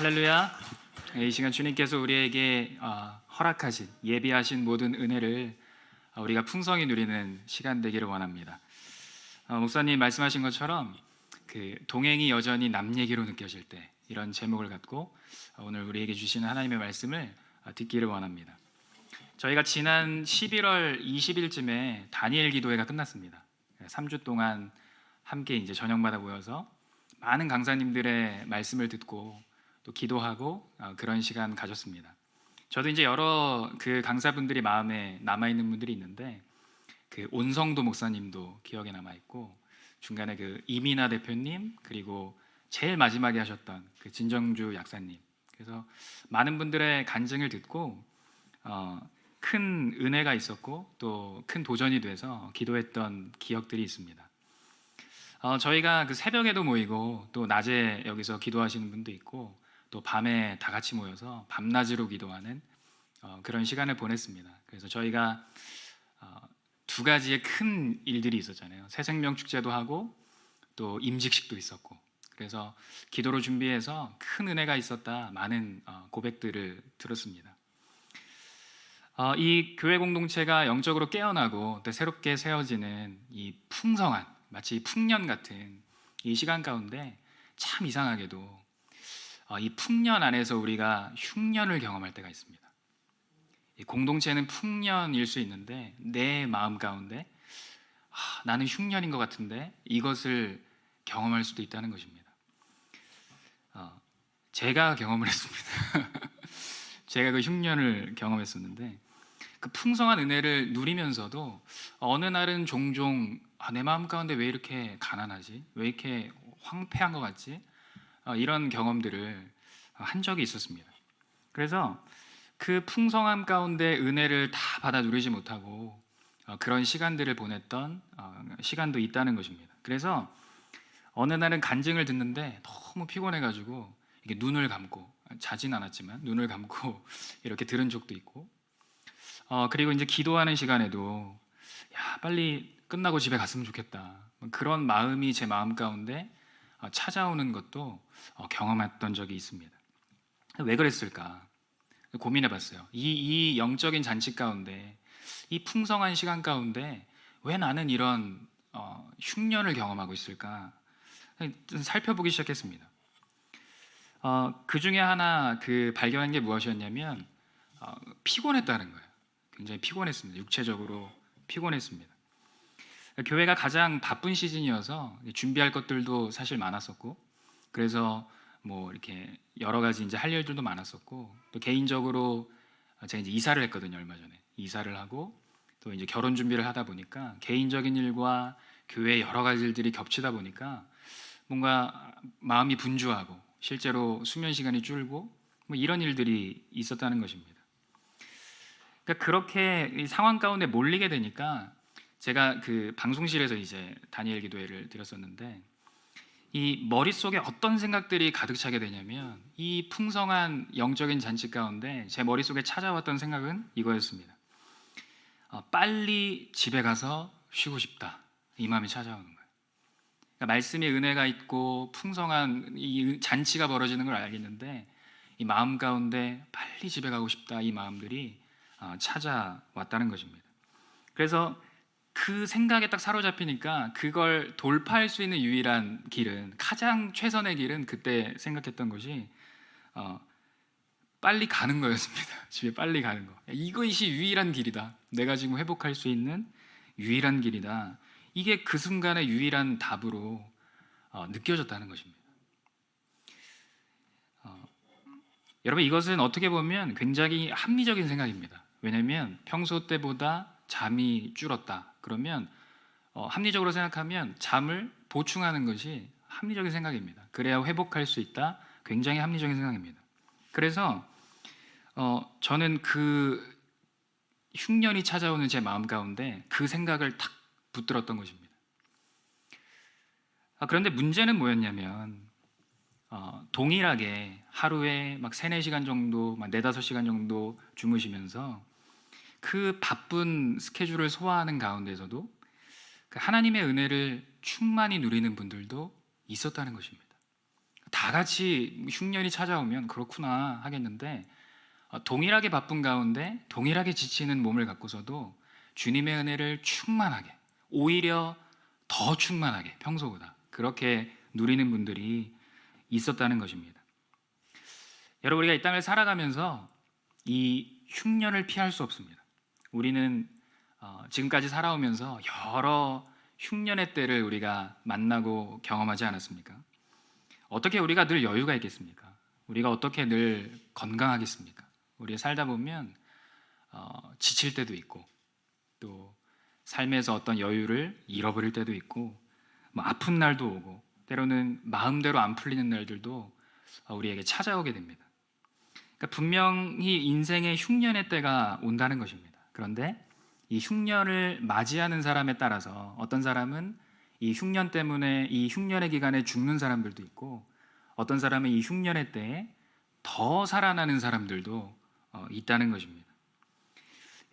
할렐루야. 이 시간 주님께서 우리에게 허락하신 예비하신 모든 은혜를 우리가 풍성히 누리는 시간 되기를 원합니다. 목사님 말씀하신 것처럼 그 동행이 여전히 남 얘기로 느껴질 때 이런 제목을 갖고 오늘 우리에게 주시는 하나님의 말씀을 듣기를 원합니다. 저희가 지난 11월 20일쯤에 다니엘 기도회가 끝났습니다. 3주 동안 함께 이제 저녁마다 모여서 많은 강사님들의 말씀을 듣고 또 기도하고 그런 시간 가졌습니다. 저도 이제 여러 그 강사분들이 마음에 남아 있는 분들이 있는데 그 온성도 목사님도 기억에 남아 있고 중간에 그 이민아 대표님 그리고 제일 마지막에 하셨던 그 진정주 약사님. 그래서 많은 분들의 간증을 듣고 큰 은혜가 있었고 또 큰 도전이 돼서 기도했던 기억들이 있습니다. 저희가 그 새벽에도 모이고 또 낮에 여기서 기도하시는 분도 있고 또 밤에 다 같이 모여서 밤낮으로 기도하는 그런 시간을 보냈습니다. 그래서 저희가 두 가지의 큰 일들이 있었잖아요. 새생명 축제도 하고 또 임직식도 있었고, 그래서 기도로 준비해서 큰 은혜가 있었다 많은 고백들을 들었습니다. 이 교회 공동체가 영적으로 깨어나고 또 새롭게 세워지는 이 풍성한 마치 풍년 같은 이 시간 가운데 참 이상하게도 이 풍년 안에서 우리가 흉년을 경험할 때가 있습니다. 이 공동체는 풍년일 수 있는데 내 마음 가운데 나는 흉년인 것 같은데 이것을 경험할 수도 있다는 것입니다. 제가 경험을 했습니다. 제가 그 흉년을 경험했었는데 그 풍성한 은혜를 누리면서도 어느 날은 종종 내 마음 가운데 왜 이렇게 가난하지? 왜 이렇게 황폐한 것 같지? 이런 경험들을 한 적이 있었습니다. 그래서 그 풍성함 가운데 은혜를 다 받아 누리지 못하고 그런 시간들을 보냈던 시간도 있다는 것입니다. 그래서 어느 날은 간증을 듣는데 너무 피곤해가지고 이게 눈을 감고 자진 않았지만 눈을 감고 이렇게 들은 적도 있고 그리고 이제 기도하는 시간에도 야 빨리 끝나고 집에 갔으면 좋겠다 그런 마음이 제 마음 가운데 찾아오는 것도 경험했던 적이 있습니다. 왜 그랬을까 고민해봤어요. 이 영적인 잔치 가운데 이 풍성한 시간 가운데 왜 나는 이런 흉년을 경험하고 있을까 살펴보기 시작했습니다. 그 중에 하나 그 발견한 게 무엇이었냐면 피곤했다는 거예요. 굉장히 피곤했습니다. 육체적으로 피곤했습니다. 교회가 가장 바쁜 시즌이어서 준비할 것들도 사실 많았었고 그래서 뭐 이렇게 여러 가지 이제 할 일들도 많았었고 또 개인적으로 제가 이제 이사를 했거든요. 얼마 전에 이사를 하고 또 이제 결혼 준비를 하다 보니까 개인적인 일과 교회 여러 가지 일들이 겹치다 보니까 뭔가 마음이 분주하고 실제로 수면 시간이 줄고 뭐 이런 일들이 있었다는 것입니다. 그러니까 그렇게 이 상황 가운데 몰리게 되니까 제가 그 방송실에서 이제 다니엘 기도회를 드렸었는데 이 머릿속에 어떤 생각들이 가득 차게 되냐면 이 풍성한 영적인 잔치 가운데 제 머릿속에 찾아왔던 생각은 이거였습니다. 빨리 집에 가서 쉬고 싶다 이 마음이 찾아오는 거예요. 그러니까 말씀의 은혜가 있고 풍성한 이 잔치가 벌어지는 걸 알겠는데 이 마음 가운데 빨리 집에 가고 싶다 이 마음들이 찾아왔다는 것입니다. 그래서 그 생각에 딱 사로잡히니까 그걸 돌파할 수 있는 유일한 길은 가장 최선의 길은 그때 생각했던 것이 빨리 가는 거였습니다. 집에 빨리 가는 거. 이것이 유일한 길이다. 내가 지금 회복할 수 있는 유일한 길이다. 이게 그 순간의 유일한 답으로 느껴졌다는 것입니다. 여러분 이것은 어떻게 보면 굉장히 합리적인 생각입니다. 왜냐하면 평소 때보다 잠이 줄었다. 그러면 합리적으로 생각하면 잠을 보충하는 것이 합리적인 생각입니다. 그래야 회복할 수 있다. 굉장히 합리적인 생각입니다. 그래서 저는 그 흉년이 찾아오는 제 마음 가운데 그 생각을 탁 붙들었던 것입니다. 그런데 문제는 뭐였냐면 동일하게 하루에 막 3, 4시간 정도, 막 4, 5시간 정도 주무시면서 그 바쁜 스케줄을 소화하는 가운데서도 그 하나님의 은혜를 충만히 누리는 분들도 있었다는 것입니다. 다 같이 흉년이 찾아오면 그렇구나 하겠는데, 동일하게 바쁜 가운데 동일하게 지치는 몸을 갖고서도 주님의 은혜를 충만하게, 오히려 더 충만하게 평소보다 그렇게 누리는 분들이 있었다는 것입니다. 여러분, 우리가 이 땅을 살아가면서 이 흉년을 피할 수 없습니다. 우리는 지금까지 살아오면서 여러 흉년의 때를 우리가 만나고 경험하지 않았습니까? 어떻게 우리가 늘 여유가 있겠습니까? 우리가 어떻게 늘 건강하겠습니까? 우리가 살다 보면 지칠 때도 있고, 또 삶에서 어떤 여유를 잃어버릴 때도 있고, 뭐 아픈 날도 오고, 때로는 마음대로 안 풀리는 날들도 우리에게 찾아오게 됩니다. 그러니까 분명히 인생의 흉년의 때가 온다는 것입니다. 그런데 이 흉년을 맞이하는 사람에 따라서 어떤 사람은 이 흉년 때문에 이 흉년의 기간에 죽는 사람들도 있고, 어떤 사람은 이 흉년의 때에 더 살아나는 사람들도 있다는 것입니다.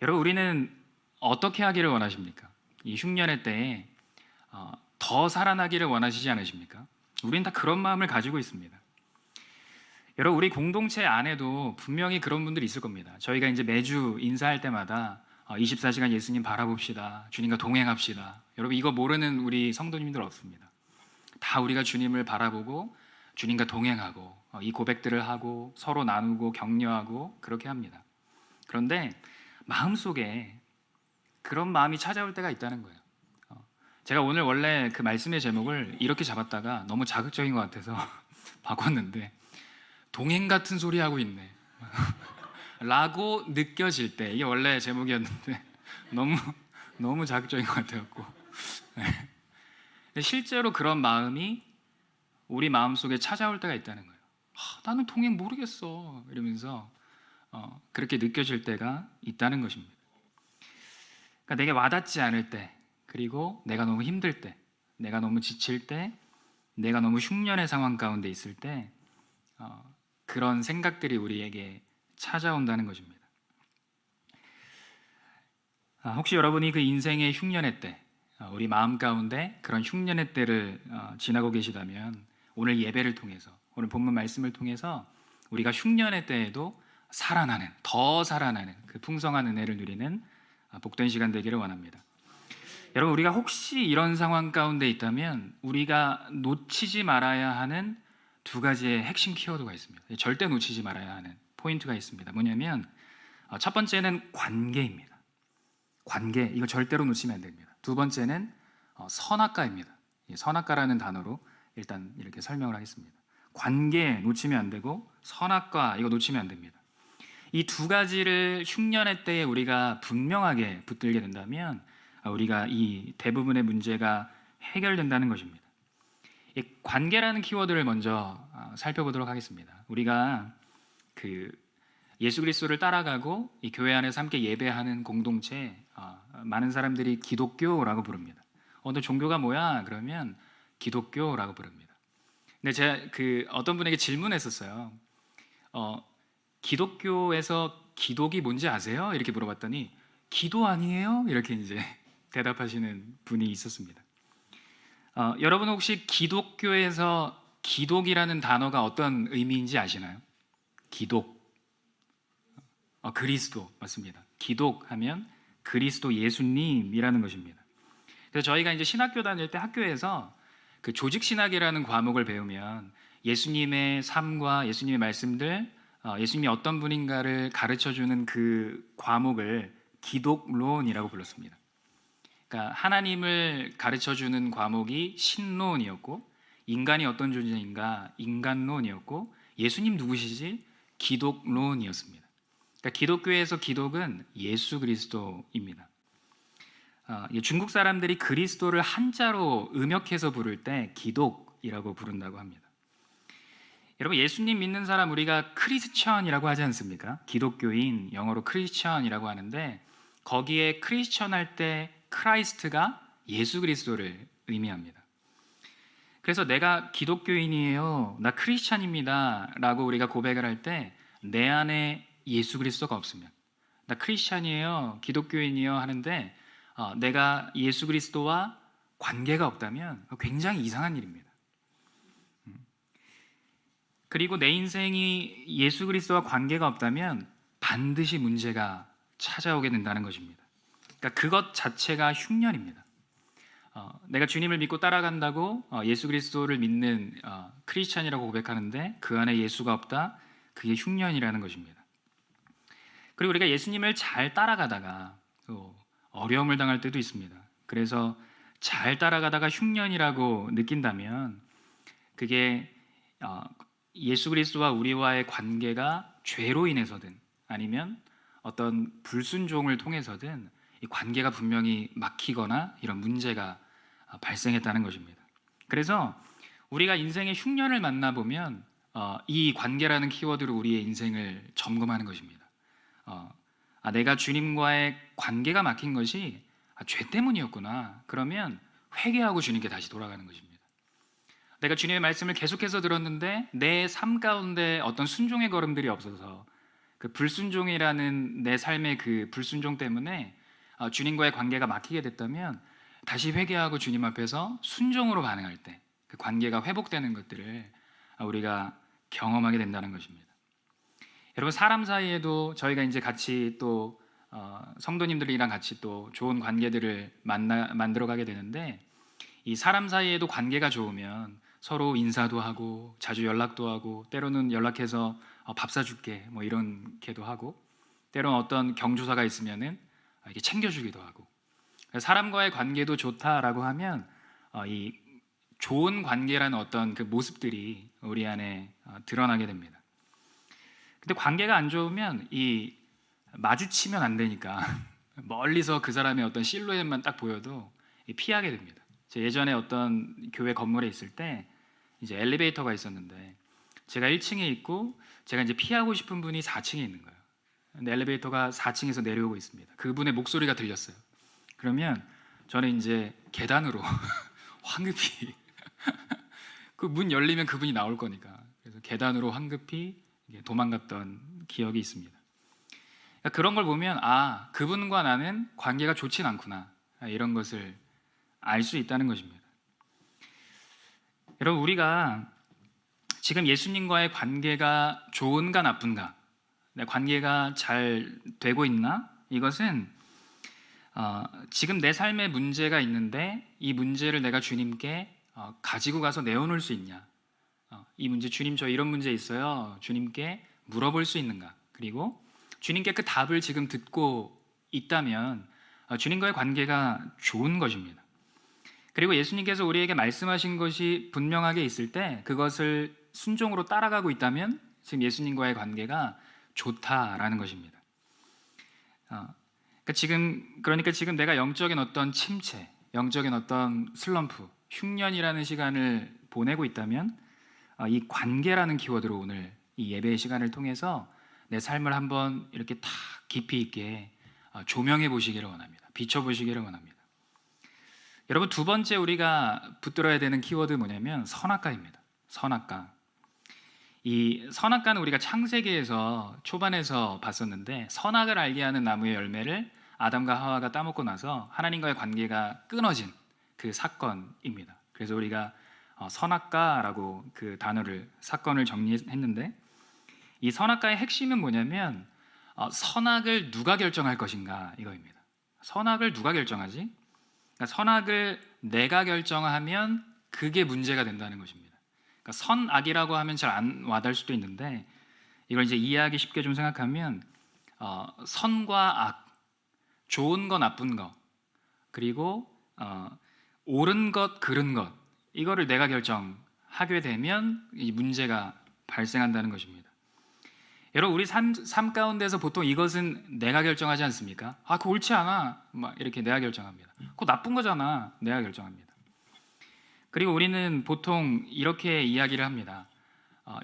여러분, 우리는 어떻게 하기를 원하십니까? 이 흉년의 때에 더 살아나기를 원하시지 않으십니까? 우리는 다 그런 마음을 가지고 있습니다. 여러분, 우리 공동체 안에도 분명히 그런 분들이 있을 겁니다. 저희가 이제 매주 인사할 때마다 24시간 예수님 바라봅시다, 주님과 동행합시다. 여러분, 이거 모르는 우리 성도님들 없습니다. 다 우리가 주님을 바라보고 주님과 동행하고 이 고백들을 하고 서로 나누고 격려하고 그렇게 합니다. 그런데 마음속에 그런 마음이 찾아올 때가 있다는 거예요. 제가 오늘 원래 그 말씀의 제목을 이렇게 잡았다가 너무 자극적인 것 같아서 바꿨는데, 동행 같은 소리 하고 있네 라고 느껴질 때, 이게 원래 제목이었는데 너무 자극적인 것 같아갖고 근데 실제로 그런 마음이 우리 마음속에 찾아올 때가 있다는 거예요. 나는 동행 모르겠어 이러면서 그렇게 느껴질 때가 있다는 것입니다. 그러니까 내게 와닿지 않을 때, 그리고 내가 너무 힘들 때, 내가 너무 지칠 때, 내가 너무 흉년의 상황 가운데 있을 때 그런 생각들이 우리에게 찾아온다는 것입니다. 혹시 여러분이 그 인생의 흉년의 때, 우리 마음 가운데 그런 흉년의 때를 지나고 계시다면, 오늘 예배를 통해서, 오늘 본문 말씀을 통해서 우리가 흉년의 때에도 살아나는, 더 살아나는 그 풍성한 은혜를 누리는 복된 시간 되기를 원합니다. 여러분, 우리가 혹시 이런 상황 가운데 있다면 우리가 놓치지 말아야 하는 두 가지의 핵심 키워드가 있습니다. 절대 놓치지 말아야 하는 포인트가 있습니다. 뭐냐면 첫 번째는 관계입니다. 관계, 이거 절대로 놓치면 안 됩니다. 두 번째는 선악과입니다. 선악과라는 단어로 일단 이렇게 설명을 하겠습니다. 관계 놓치면 안 되고, 선악과 이거 놓치면 안 됩니다. 이 두 가지를 흉년의 때에 우리가 분명하게 붙들게 된다면 우리가 이 대부분의 문제가 해결된다는 것입니다. 이 관계라는 키워드를 먼저 살펴보도록 하겠습니다. 우리가 그 예수 그리스도를 따라가고 이 교회 안에서 함께 예배하는 공동체, 많은 사람들이 기독교라고 부릅니다. 너 종교가 뭐야? 그러면 기독교라고 부릅니다. 근데 제가 어떤 분에게 질문했었어요. 기독교에서 기독이 뭔지 아세요? 이렇게 물어봤더니 기도 아니에요? 이렇게 이제 대답하시는 분이 있었습니다. 여러분, 혹시 기독교에서 기독이라는 단어가 어떤 의미인지 아시나요? 기독, 그리스도, 맞습니다. 기독하면 그리스도 예수님이라는 것입니다. 그래서 저희가 이제 신학교 다닐 때 학교에서 그 조직신학이라는 과목을 배우면 예수님의 삶과 예수님의 말씀들, 예수님이 어떤 분인가를 가르쳐주는 그 과목을 기독론이라고 불렀습니다. 그러니까 하나님을 가르쳐주는 과목이 신론이었고, 인간이 어떤 존재인가 인간론이었고, 예수님 누구시지 기독론이었습니다. 그러니까 기독교에서 기독은 예수 그리스도입니다. 중국 사람들이 그리스도를 한자로 음역해서 부를 때 기독이라고 부른다고 합니다. 여러분, 예수님 믿는 사람 우리가 크리스천이라고 하지 않습니까? 기독교인, 영어로 크리스천이라고 하는데, 거기에 크리스천 할 때 크라이스트가 예수 그리스도를 의미합니다. 그래서 내가 기독교인이에요, 나 크리스천입니다 라고 우리가 고백을 할 때 내 안에 예수 그리스도가 없으면, 나 크리스천이에요, 기독교인이에요 하는데 내가 예수 그리스도와 관계가 없다면 굉장히 이상한 일입니다. 그리고 내 인생이 예수 그리스도와 관계가 없다면 반드시 문제가 찾아오게 된다는 것입니다. 그러니까 그것 자체가 흉년입니다. 내가 주님을 믿고 따라간다고 예수 그리스도를 믿는 크리스찬이라고 고백하는데 그 안에 예수가 없다, 그게 흉년이라는 것입니다. 그리고 우리가 예수님을 잘 따라가다가 또 어려움을 당할 때도 있습니다. 그래서 잘 따라가다가 흉년이라고 느낀다면 그게 예수 그리스도와 우리와의 관계가 죄로 인해서든 아니면 어떤 불순종을 통해서든 이 관계가 분명히 막히거나 이런 문제가 발생했다는 것입니다. 그래서 우리가 인생의 흉년을 만나보면 이 관계라는 키워드로 우리의 인생을 점검하는 것입니다. 내가 주님과의 관계가 막힌 것이 죄 때문이었구나. 그러면 회개하고 주님께 다시 돌아가는 것입니다. 내가 주님의 말씀을 계속해서 들었는데 내 삶 가운데 어떤 순종의 걸음들이 없어서 그 불순종이라는 내 삶의 그 불순종 때문에 주님과의 관계가 막히게 됐다면 다시 회개하고 주님 앞에서 순종으로 반응할 때 그 관계가 회복되는 것들을 우리가 경험하게 된다는 것입니다. 여러분, 사람 사이에도 저희가 이제 같이 또 성도님들이랑 같이 또 좋은 관계들을 만들어가게 되는데 이 사람 사이에도 관계가 좋으면 서로 인사도 하고 자주 연락도 하고 때로는 연락해서 밥 사줄게 뭐 이렇게도 하고 때로는 어떤 경조사가 있으면은 이렇게 챙겨주기도 하고 사람과의 관계도 좋다라고 하면 이 좋은 관계라는 어떤 그 모습들이 우리 안에 드러나게 됩니다. 근데 관계가 안 좋으면 이 마주치면 안 되니까 멀리서 그 사람의 어떤 실루엣만 딱 보여도 피하게 됩니다. 제가 예전에 어떤 교회 건물에 있을 때 이제 엘리베이터가 있었는데 제가 1층에 있고 제가 이제 피하고 싶은 분이 4층에 있는 거예요. 근데 엘리베이터가 4층에서 내려오고 있습니다. 그분의 목소리가 들렸어요. 그러면 저는 이제 계단으로 황급히 그 문 열리면 그분이 나올 거니까 그래서 계단으로 황급히 도망갔던 기억이 있습니다. 그러니까 그런 걸 보면 그분과 나는 관계가 좋진 않구나 이런 것을 알 수 있다는 것입니다. 여러분, 우리가 지금 예수님과의 관계가 좋은가 나쁜가, 내 관계가 잘 되고 있나, 이것은 지금 내 삶에 문제가 있는데 이 문제를 내가 주님께 가지고 가서 내어놓을 수 있냐, 이 문제 주님 저 이런 문제 있어요 주님께 물어볼 수 있는가, 그리고 주님께 그 답을 지금 듣고 있다면 주님과의 관계가 좋은 것입니다. 그리고 예수님께서 우리에게 말씀하신 것이 분명하게 있을 때 그것을 순종으로 따라가고 있다면 지금 예수님과의 관계가 좋다라는 것입니다. 그러니까 지금 내가 영적인 어떤 침체, 영적인 어떤 슬럼프, 흉년이라는 시간을 보내고 있다면 이 관계라는 키워드로 오늘 이 예배의 시간을 통해서 내 삶을 한번 이렇게 탁 깊이 있게 조명해 보시기를 원합니다. 비춰 보시기를 원합니다. 여러분, 두 번째 우리가 붙들어야 되는 키워드 뭐냐면 선악과입니다. 선악과. 이 선악과는 우리가 창세기에서 초반에서 봤었는데 선악을 알게 하는 나무의 열매를 아담과 하와가 따먹고 나서 하나님과의 관계가 끊어진 그 사건입니다. 그래서 우리가 선악과라고 그 단어를 사건을 정리했는데 이 선악과의 핵심은 뭐냐면 선악을 누가 결정할 것인가 이거입니다. 선악을 누가 결정하지? 그러니까 선악을 내가 결정하면 그게 문제가 된다는 것입니다. 그러니까 선악이라고 하면 잘 안 와닿을 수도 있는데 이걸 이제 이해하기 쉽게 좀 생각하면 선과 악, 좋은 거 나쁜 거, 그리고 옳은 것 그른 것, 이거를 내가 결정하게 되면 이 문제가 발생한다는 것입니다. 여러분, 우리 삶 가운데서 보통 이것은 내가 결정하지 않습니까? 그거 옳지 않아 막 이렇게 내가 결정합니다. 그거 나쁜 거잖아 내가 결정합니다. 그리고 우리는 보통 이렇게 이야기를 합니다.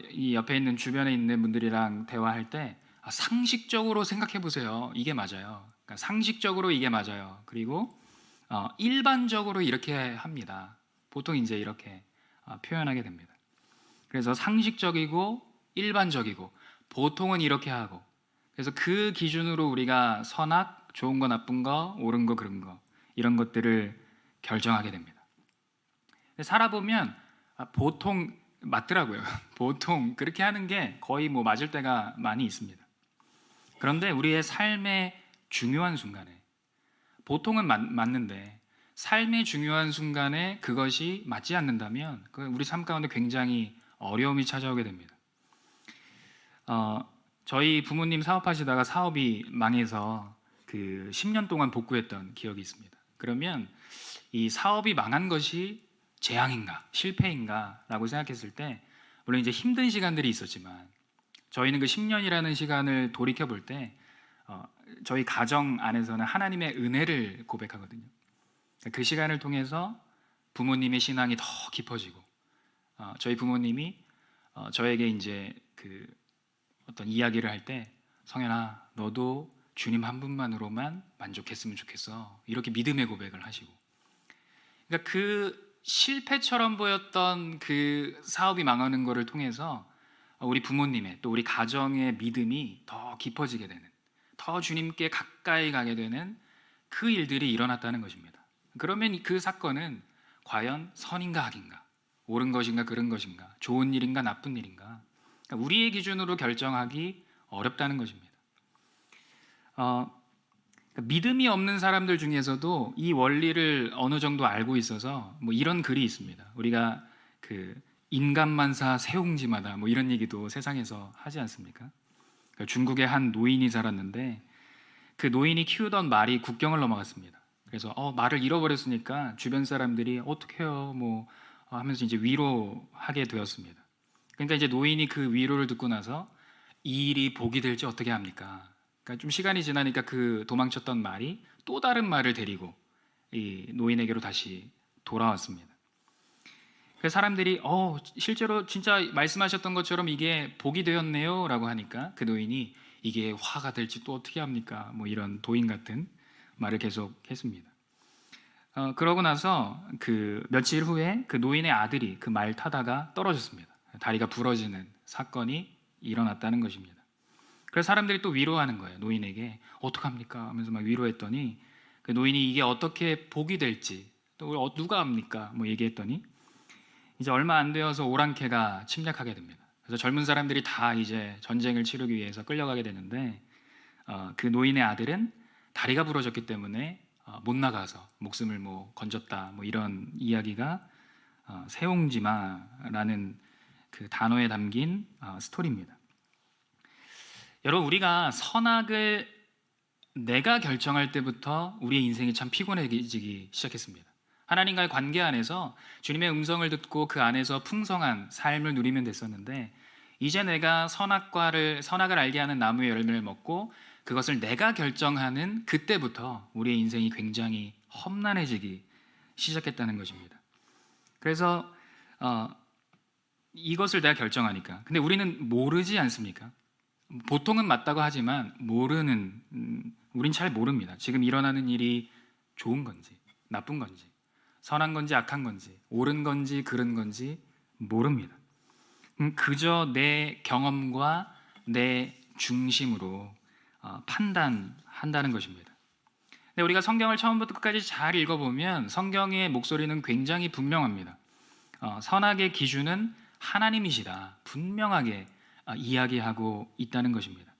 이 옆에 있는 주변에 있는 분들이랑 대화할 때 상식적으로 생각해 보세요. 이게 맞아요. 그러니까 상식적으로 이게 맞아요. 그리고 일반적으로 이렇게 합니다. 보통 이제 이렇게 표현하게 됩니다. 그래서 상식적이고 일반적이고 보통은 이렇게 하고, 그래서 그 기준으로 우리가 선악, 좋은 거 나쁜 거, 옳은 거 그른 거 이런 것들을 결정하게 됩니다. 살아보면 보통 맞더라고요. 보통 그렇게 하는 게 거의 뭐 맞을 때가 많이 있습니다. 그런데 우리의 삶의 중요한 순간에, 보통은 맞는데 삶의 중요한 순간에 그것이 맞지 않는다면 우리 삶 가운데 굉장히 어려움이 찾아오게 됩니다. 어, 저희 부모님 사업하시다가 사업이 망해서 그 10년 동안 복구했던 기억이 있습니다. 그러면 이 사업이 망한 것이 재앙인가 실패인가라고 생각했을 때, 물론 이제 힘든 시간들이 있었지만 저희는 그 10년이라는 시간을 돌이켜 볼 때 저희 가정 안에서는 하나님의 은혜를 고백하거든요. 그 시간을 통해서 부모님의 신앙이 더 깊어지고, 저희 부모님이 저에게 이제 그 어떤 이야기를 할 때, 성현아 너도 주님 한 분만으로만 만족했으면 좋겠어, 이렇게 믿음의 고백을 하시고, 그러니까 그 실패처럼 보였던 그 사업이 망하는 것을 통해서 우리 부모님의 또 우리 가정의 믿음이 더 깊어지게 되는, 더 주님께 가까이 가게 되는 그 일들이 일어났다는 것입니다. 그러면 그 사건은 과연 선인가 악인가, 옳은 것인가 그른 것인가, 좋은 일인가 나쁜 일인가, 그러니까 우리의 기준으로 결정하기 어렵다는 것입니다. 믿음이 없는 사람들 중에서도 이 원리를 어느 정도 알고 있어서 뭐 이런 글이 있습니다. 우리가 그 인간만사 세옹지마다 뭐 이런 얘기도 세상에서 하지 않습니까? 중국의 한 노인이 살았는데 그 노인이 키우던 말이 국경을 넘어갔습니다. 그래서 말을 잃어버렸으니까 주변 사람들이 어떡해요 뭐 하면서 이제 위로하게 되었습니다. 그러니까 이제 노인이 그 위로를 듣고 나서 이 일이 복이 될지 어떻게 합니까? 그러니까 좀 시간이 지나니까 그 도망쳤던 말이 또 다른 말을 데리고 이 노인에게로 다시 돌아왔습니다. 그래서 사람들이 실제로 진짜 말씀하셨던 것처럼 이게 복이 되었네요 라고 하니까 그 노인이 이게 화가 될지 또 어떻게 합니까? 뭐 이런 도인 같은 말을 계속 했습니다. 그러고 나서 그 며칠 후에 그 노인의 아들이 그 말 타다가 떨어졌습니다. 다리가 부러지는 사건이 일어났다는 것입니다. 그래서 사람들이 또 위로하는 거예요. 노인에게 어떡합니까? 하면서 막 위로했더니 그 노인이 이게 어떻게 복이 될지 또 누가 압니까? 뭐 얘기했더니 이제 얼마 안 되어서 오랑캐가 침략하게 됩니다. 그래서 젊은 사람들이 다 이제 전쟁을 치르기 위해서 끌려가게 되는데 그 노인의 아들은 다리가 부러졌기 때문에 못 나가서 목숨을 뭐 건졌다 뭐 이런 이야기가 세옹지마라는 그 단어에 담긴 스토리입니다. 여러분, 우리가 선악을 내가 결정할 때부터 우리의 인생이 참 피곤해지기 시작했습니다. 하나님과의 관계 안에서 주님의 음성을 듣고 그 안에서 풍성한 삶을 누리면 됐었는데, 이제 내가 선악을 알게 하는 나무의 열매를 먹고 그것을 내가 결정하는 그때부터 우리의 인생이 굉장히 험난해지기 시작했다는 것입니다. 그래서 이것을 내가 결정하니까, 근데 우리는 모르지 않습니까? 보통은 맞다고 하지만 우린 잘 모릅니다. 지금 일어나는 일이 좋은 건지 나쁜 건지, 선한 건지 악한 건지, 옳은 건지 그른 건지 모릅니다. 그저 내 경험과 내 중심으로 판단한다는 것입니다. 근데 우리가 성경을 처음부터 끝까지 잘 읽어보면 성경의 목소리는 굉장히 분명합니다. 선악의 기준은 하나님이시다, 분명하게 이야기하고 있다는 것입니다.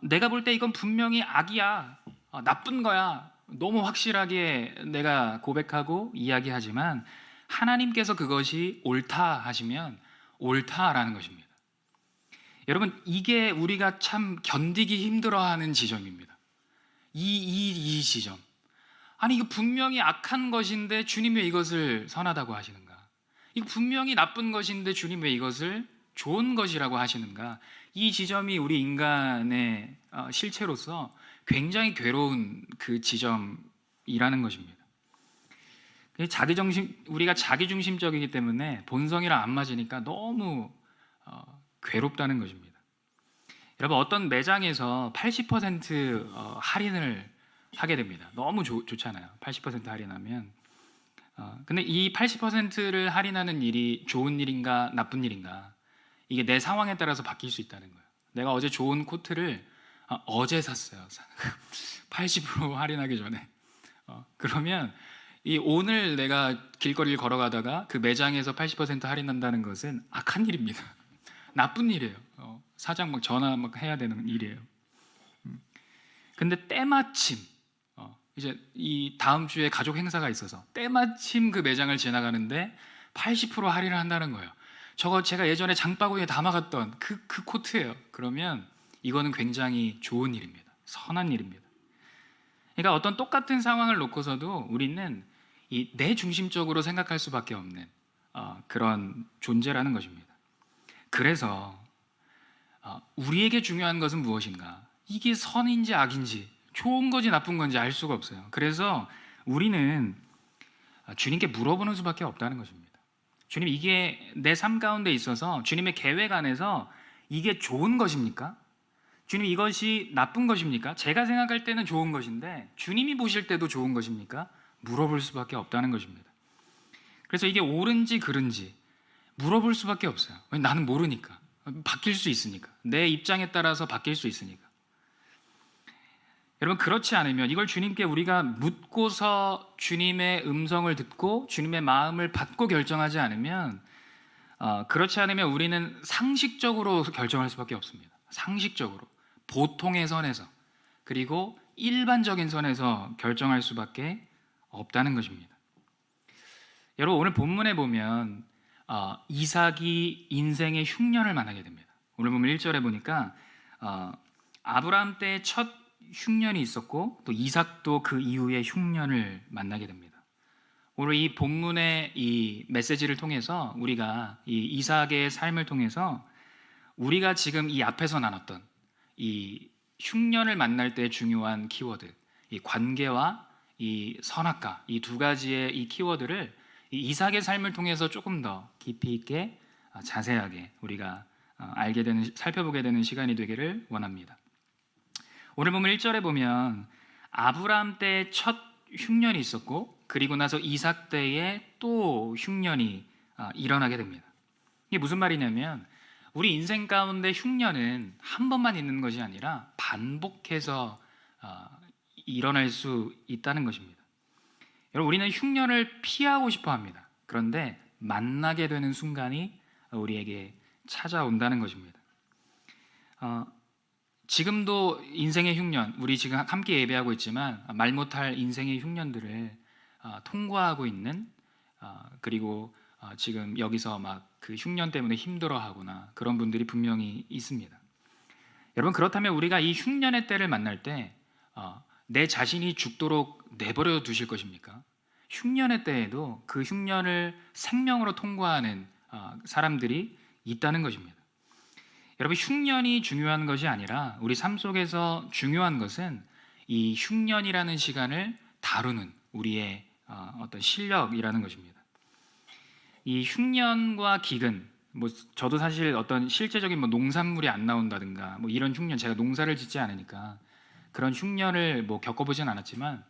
내가 볼 때 이건 분명히 악이야, 나쁜 거야, 너무 확실하게 내가 고백하고 이야기하지만 하나님께서 그것이 옳다 하시면 옳다라는 것입니다. 여러분, 이게 우리가 참 견디기 힘들어하는 지점입니다. 이 지점. 아니, 이거 분명히 악한 것인데 주님 왜 이것을 선하다고 하시는가? 이거 분명히 나쁜 것인데 주님 왜 이것을 좋은 것이라고 하시는가? 이 지점이 우리 인간의 실체로서 굉장히 괴로운 그 지점이라는 것입니다. 우리가 자기중심적이기 때문에 본성이랑 안 맞으니까 너무 괴롭다는 것입니다. 여러분, 어떤 매장에서 80% 할인을 하게 됩니다. 너무 좋잖아요. 80% 할인하면. 근데 이 80%를 할인하는 일이 좋은 일인가 나쁜 일인가, 이게 내 상황에 따라서 바뀔 수 있다는 거예요. 내가 어제 좋은 코트를 어제 샀어요. 80% 할인하기 전에. 그러면 이 오늘 내가 길거리를 걸어가다가 그 매장에서 80% 할인한다는 것은 악한 일입니다. 나쁜 일이에요. 사장 막 전화 막 해야 되는 일이에요. 근데 때마침 이제 이 다음 주에 가족 행사가 있어서 때마침 그 매장을 지나가는데 80% 할인을 한다는 거예요. 저거 제가 예전에 장바구니에 담아갔던 그 코트예요. 그러면 이거는 굉장히 좋은 일입니다. 선한 일입니다. 그러니까 어떤 똑같은 상황을 놓고서도 우리는 이 내 중심적으로 생각할 수밖에 없는 그런 존재라는 것입니다. 그래서 우리에게 중요한 것은 무엇인가? 이게 선인지 악인지, 좋은 건지 나쁜 건지 알 수가 없어요. 그래서 우리는 주님께 물어보는 수밖에 없다는 것입니다. 주님, 이게 내 삶 가운데 있어서 주님의 계획 안에서 이게 좋은 것입니까? 주님, 이것이 나쁜 것입니까? 제가 생각할 때는 좋은 것인데 주님이 보실 때도 좋은 것입니까? 물어볼 수밖에 없다는 것입니다. 그래서 이게 옳은지 그른지 물어볼 수밖에 없어요. 나는 모르니까. 바뀔 수 있으니까. 내 입장에 따라서 바뀔 수 있으니까. 여러분, 그렇지 않으면 이걸 주님께 우리가 묻고서 주님의 음성을 듣고 주님의 마음을 받고 결정하지 않으면 그렇지 않으면 우리는 상식적으로 결정할 수밖에 없습니다. 상식적으로, 보통의 선에서, 그리고 일반적인 선에서 결정할 수밖에 없다는 것입니다. 여러분, 오늘 본문에 보면 이삭이 인생의 흉년을 만나게 됩니다. 오늘 보면 1절에 보니까 아브라함 때의 첫 흉년이 있었고 또 이삭도 그 이후에 흉년을 만나게 됩니다. 오늘 이 본문의 이 메시지를 통해서 우리가 이 이삭의 삶을 통해서 우리가 지금 이 앞에서 나눴던 이 흉년을 만날 때 중요한 키워드, 이 관계와 이 선악과, 이 두 가지의 이 키워드를 이 이삭의 삶을 통해서 조금 더 깊이 있게 자세하게 우리가 알게 되는, 살펴보게 되는 시간이 되기를 원합니다. 오늘 보면 1절에 보면 아브라함 때의 첫 흉년이 있었고 그리고 나서 이삭 때에 또 흉년이 일어나게 됩니다. 이게 무슨 말이냐면 우리 인생 가운데 흉년은 한 번만 있는 것이 아니라 반복해서 일어날 수 있다는 것입니다. 여러분, 우리는 흉년을 피하고 싶어 합니다. 그런데 만나게 되는 순간이 우리에게 찾아온다는 것입니다. 지금도 인생의 흉년, 우리 지금 함께 예배하고 있지만 말 못할 인생의 흉년들을 통과하고 있는, 그리고 지금 여기서 막 그 흉년 때문에 힘들어하거나 그런 분들이 분명히 있습니다. 여러분, 그렇다면 우리가 이 흉년의 때를 만날 때 내 자신이 죽도록 내버려 두실 것입니까? 흉년의 때에도 그 흉년을 생명으로 통과하는 사람들이 있다는 것입니다. 여러분, 흉년이 중요한 것이 아니라 우리 삶 속에서 중요한 것은 이 흉년이라는 시간을 다루는 우리의 어떤 실력이라는 것입니다. 이 흉년과 기근, 뭐 저도 사실 어떤 실제적인 뭐 농산물이 안 나온다든가 뭐 이런 흉년, 제가 농사를 짓지 않으니까 그런 흉년을 뭐 겪어보진 않았지만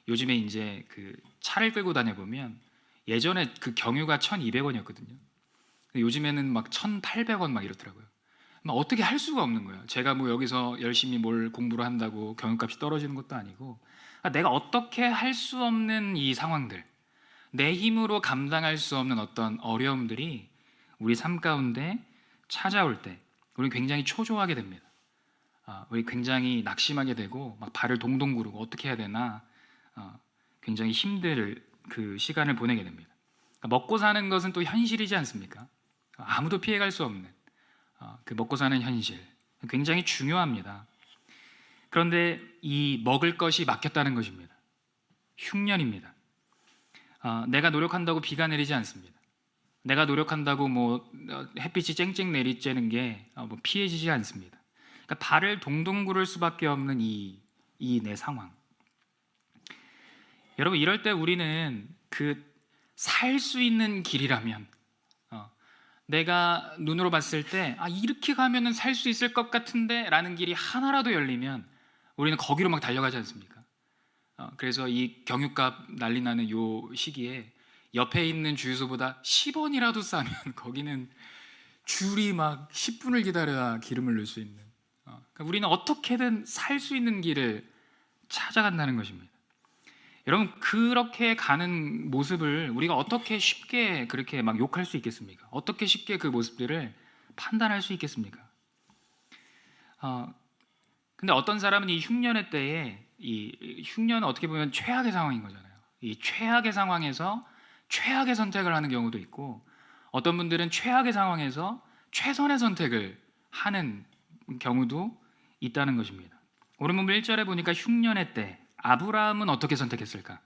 요즘에 이제 그 차를 끌고 다녀보면 예전에 그 경유가 1,200원이었거든요. 요즘에는 막 1,800원 막 이렇더라고요. 막 어떻게 할 수가 없는 거예요. 제가 뭐 여기서 열심히 뭘 공부를 한다고 경유값이 떨어지는 것도 아니고 내가 어떻게 할 수 없는 이 상황들, 내 힘으로 감당할 수 없는 어떤 어려움들이 우리 삶 가운데 찾아올 때 우리는 굉장히 초조하게 됩니다. 우리 굉장히 낙심하게 되고 막 발을 동동 구르고 어떻게 해야 되나 굉장히 힘들 그 시간을 보내게 됩니다. 먹고 사는 것은 또 현실이지 않습니까? 아무도 피해갈 수 없는 그 먹고 사는 현실 굉장히 중요합니다. 그런데 이 먹을 것이 막혔다는 것입니다. 흉년입니다. 내가 노력한다고 비가 내리지 않습니다. 내가 노력한다고 뭐 햇빛이 쨍쨍 내리쬐는 게 뭐 피해지지 않습니다. 그러니까 발을 동동 구를 수밖에 없는 이 내 상황. 여러분, 이럴 때 우리는 그 살 수 있는 길이라면 내가 눈으로 봤을 때 이렇게 가면은 살 수 있을 것 같은데 라는 길이 하나라도 열리면 우리는 거기로 막 달려가지 않습니까? 그래서 이 경유값 난리 나는 요 시기에 옆에 있는 주유소보다 10원이라도 싸면 거기는 줄이 막 10분을 기다려야 기름을 넣을 수 있는, 그러니까 우리는 어떻게든 살 수 있는 길을 찾아간다는 것입니다. 여러분, 그렇게 가는 모습을 우리가 어떻게 쉽게 그렇게 막 욕할 수 있겠습니까? 어떻게 쉽게 그 모습들을 판단할 수 있겠습니까? 어, 근데 어떤 사람은 이 흉년의 때에, 이 흉년은 어떻게 보면 최악의 상황인 거잖아요. 이 최악의 상황에서 최악의 선택을 하는 경우도 있고, 어떤 분들은 최악의 상황에서 최선의 선택을 하는 경우도 있다는 것입니다. 오늘 본문 1절에 보니까 흉년의 때 아브라함은 어떻게 선택했을까?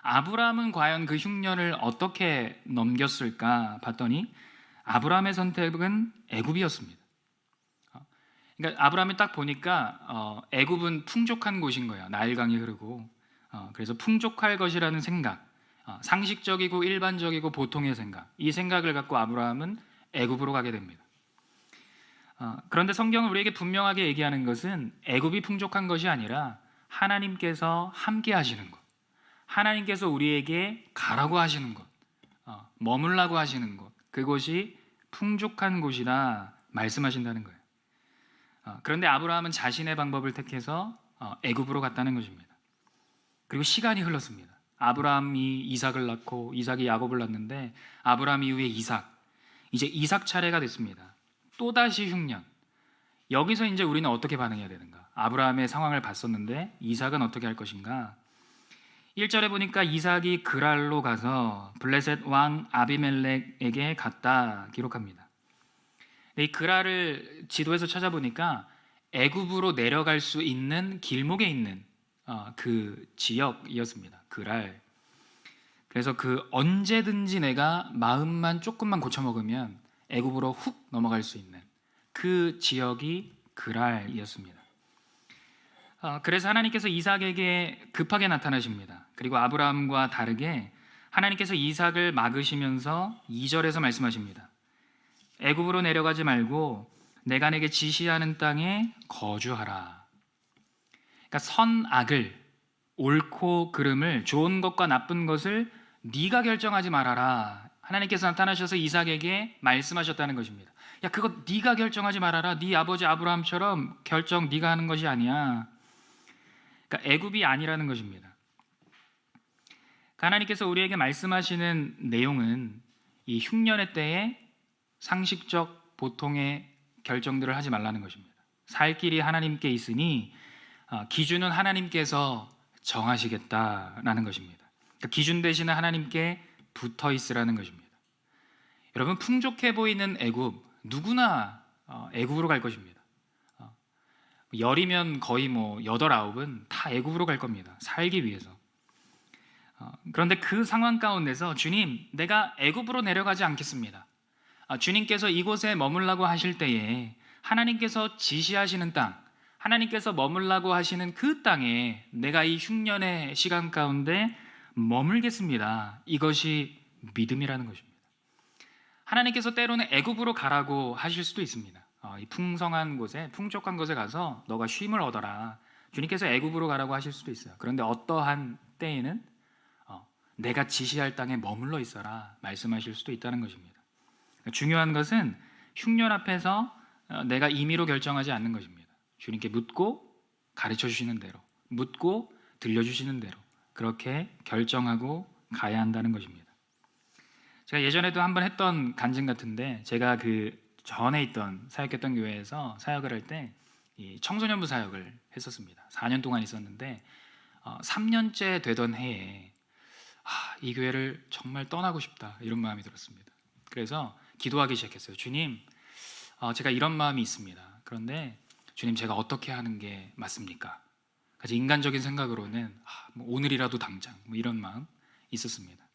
아브라함은 과연 그 흉년을 어떻게 넘겼을까 봤더니 아브라함의 선택은 애굽이었습니다. 그러니까 아브라함이 딱 보니까 애굽은 풍족한 곳인 거예요. 나일강이 흐르고, 그래서 풍족할 것이라는 생각, 상식적이고 일반적이고 보통의 생각, 이 생각을 갖고 아브라함은 애굽으로 가게 됩니다. 그런데 성경은 우리에게 분명하게 얘기하는 것은 애굽이 풍족한 것이 아니라 하나님께서 함께 하시는 것, 하나님께서 우리에게 가라고 하시는 것, 머물라고 하시는 것, 그곳이 풍족한 곳이라 말씀하신다는 거예요. 그런데 아브라함은 자신의 방법을 택해서 애굽으로 갔다는 것입니다. 그리고 시간이 흘렀습니다. 아브라함이 이삭을 낳고 이삭이 야곱을 낳는데 아브라함 이후에 이제 이삭 차례가 됐습니다. 또다시 흉년. 여기서 이제 우리는 어떻게 반응해야 되는가? 아브라함의 상황을 봤었는데 이삭은 어떻게 할 것인가? 1절에 보니까 이삭이 그랄로 가서 블레셋 왕 아비멜렉에게 갔다 기록합니다. 이 그랄을 지도에서 찾아보니까 애굽으로 내려갈 수 있는 길목에 있는 그 지역이었습니다. 그랄. 그래서 그 언제든지 내가 마음만 조금만 고쳐 먹으면 애굽으로 훅 넘어갈 수 있는 그 지역이 그랄이었습니다. 그래서 하나님께서 이삭에게 급하게 나타나십니다. 그리고 아브라함과 다르게 하나님께서 이삭을 막으시면서 2절에서 말씀하십니다. 애굽으로 내려가지 말고 내가 내게 지시하는 땅에 거주하라. 그러니까 선악을, 옳고 그름을, 좋은 것과 나쁜 것을 네가 결정하지 말아라. 하나님께서 나타나셔서 이삭에게 말씀하셨다는 것입니다. 야, 그거 네가 결정하지 말아라. 네 아버지 아브라함처럼 결정 네가 하는 것이 아니야. 그러니까 애굽이 아니라는 것입니다. 하나님께서 우리에게 말씀하시는 내용은 이 흉년의 때에 상식적 보통의 결정들을 하지 말라는 것입니다. 살 길이 하나님께 있으니 기준은 하나님께서 정하시겠다라는 것입니다. 그러니까 기준 대신에 하나님께 붙어 있으라는 것입니다. 여러분, 풍족해 보이는 애굽, 누구나 애굽으로 갈 것입니다. 열이면 거의 뭐 8, 9은 다 애굽으로 갈 겁니다. 살기 위해서. 그런데 그 상황 가운데서 주님, 내가 애굽으로 내려가지 않겠습니다. 주님께서 이곳에 머물라고 하실 때에 하나님께서 지시하시는 땅, 하나님께서 머물라고 하시는 그 땅에 내가 이 흉년의 시간 가운데 머물겠습니다. 이것이 믿음이라는 것입니다. 하나님께서 때로는 애굽으로 가라고 하실 수도 있습니다. 이 풍성한 곳에, 풍족한 곳에 가서 너가 쉼을 얻어라. 주님께서 애굽으로 가라고 하실 수도 있어요. 그런데 어떠한 때에는 내가 지시할 땅에 머물러 있어라 말씀하실 수도 있다는 것입니다. 중요한 것은 흉년 앞에서 내가 임의로 결정하지 않는 것입니다. 주님께 묻고 가르쳐 주시는 대로, 묻고 들려주시는 대로 그렇게 결정하고 가야 한다는 것입니다. 제가 예전에도 한번 했던 간증 같은데, 제가 그 전에 있던 사역했던 교회에서 사역을 할 때 청소년부 사역을 했었습니다. 4년 동안 있었는데 3년째 되던 해에 이 교회를 정말 떠나고 싶다 이런 마음이 들었습니다. 그래서 기도하기 시작했어요. 주님, 제가 이런 마음이 있습니다. 그런데 주님, 제가 어떻게 하는 게 맞습니까? 그래서 인간적인 생각으로는 뭐 오늘이라도 당장 뭐 이런 마음 있었습니다.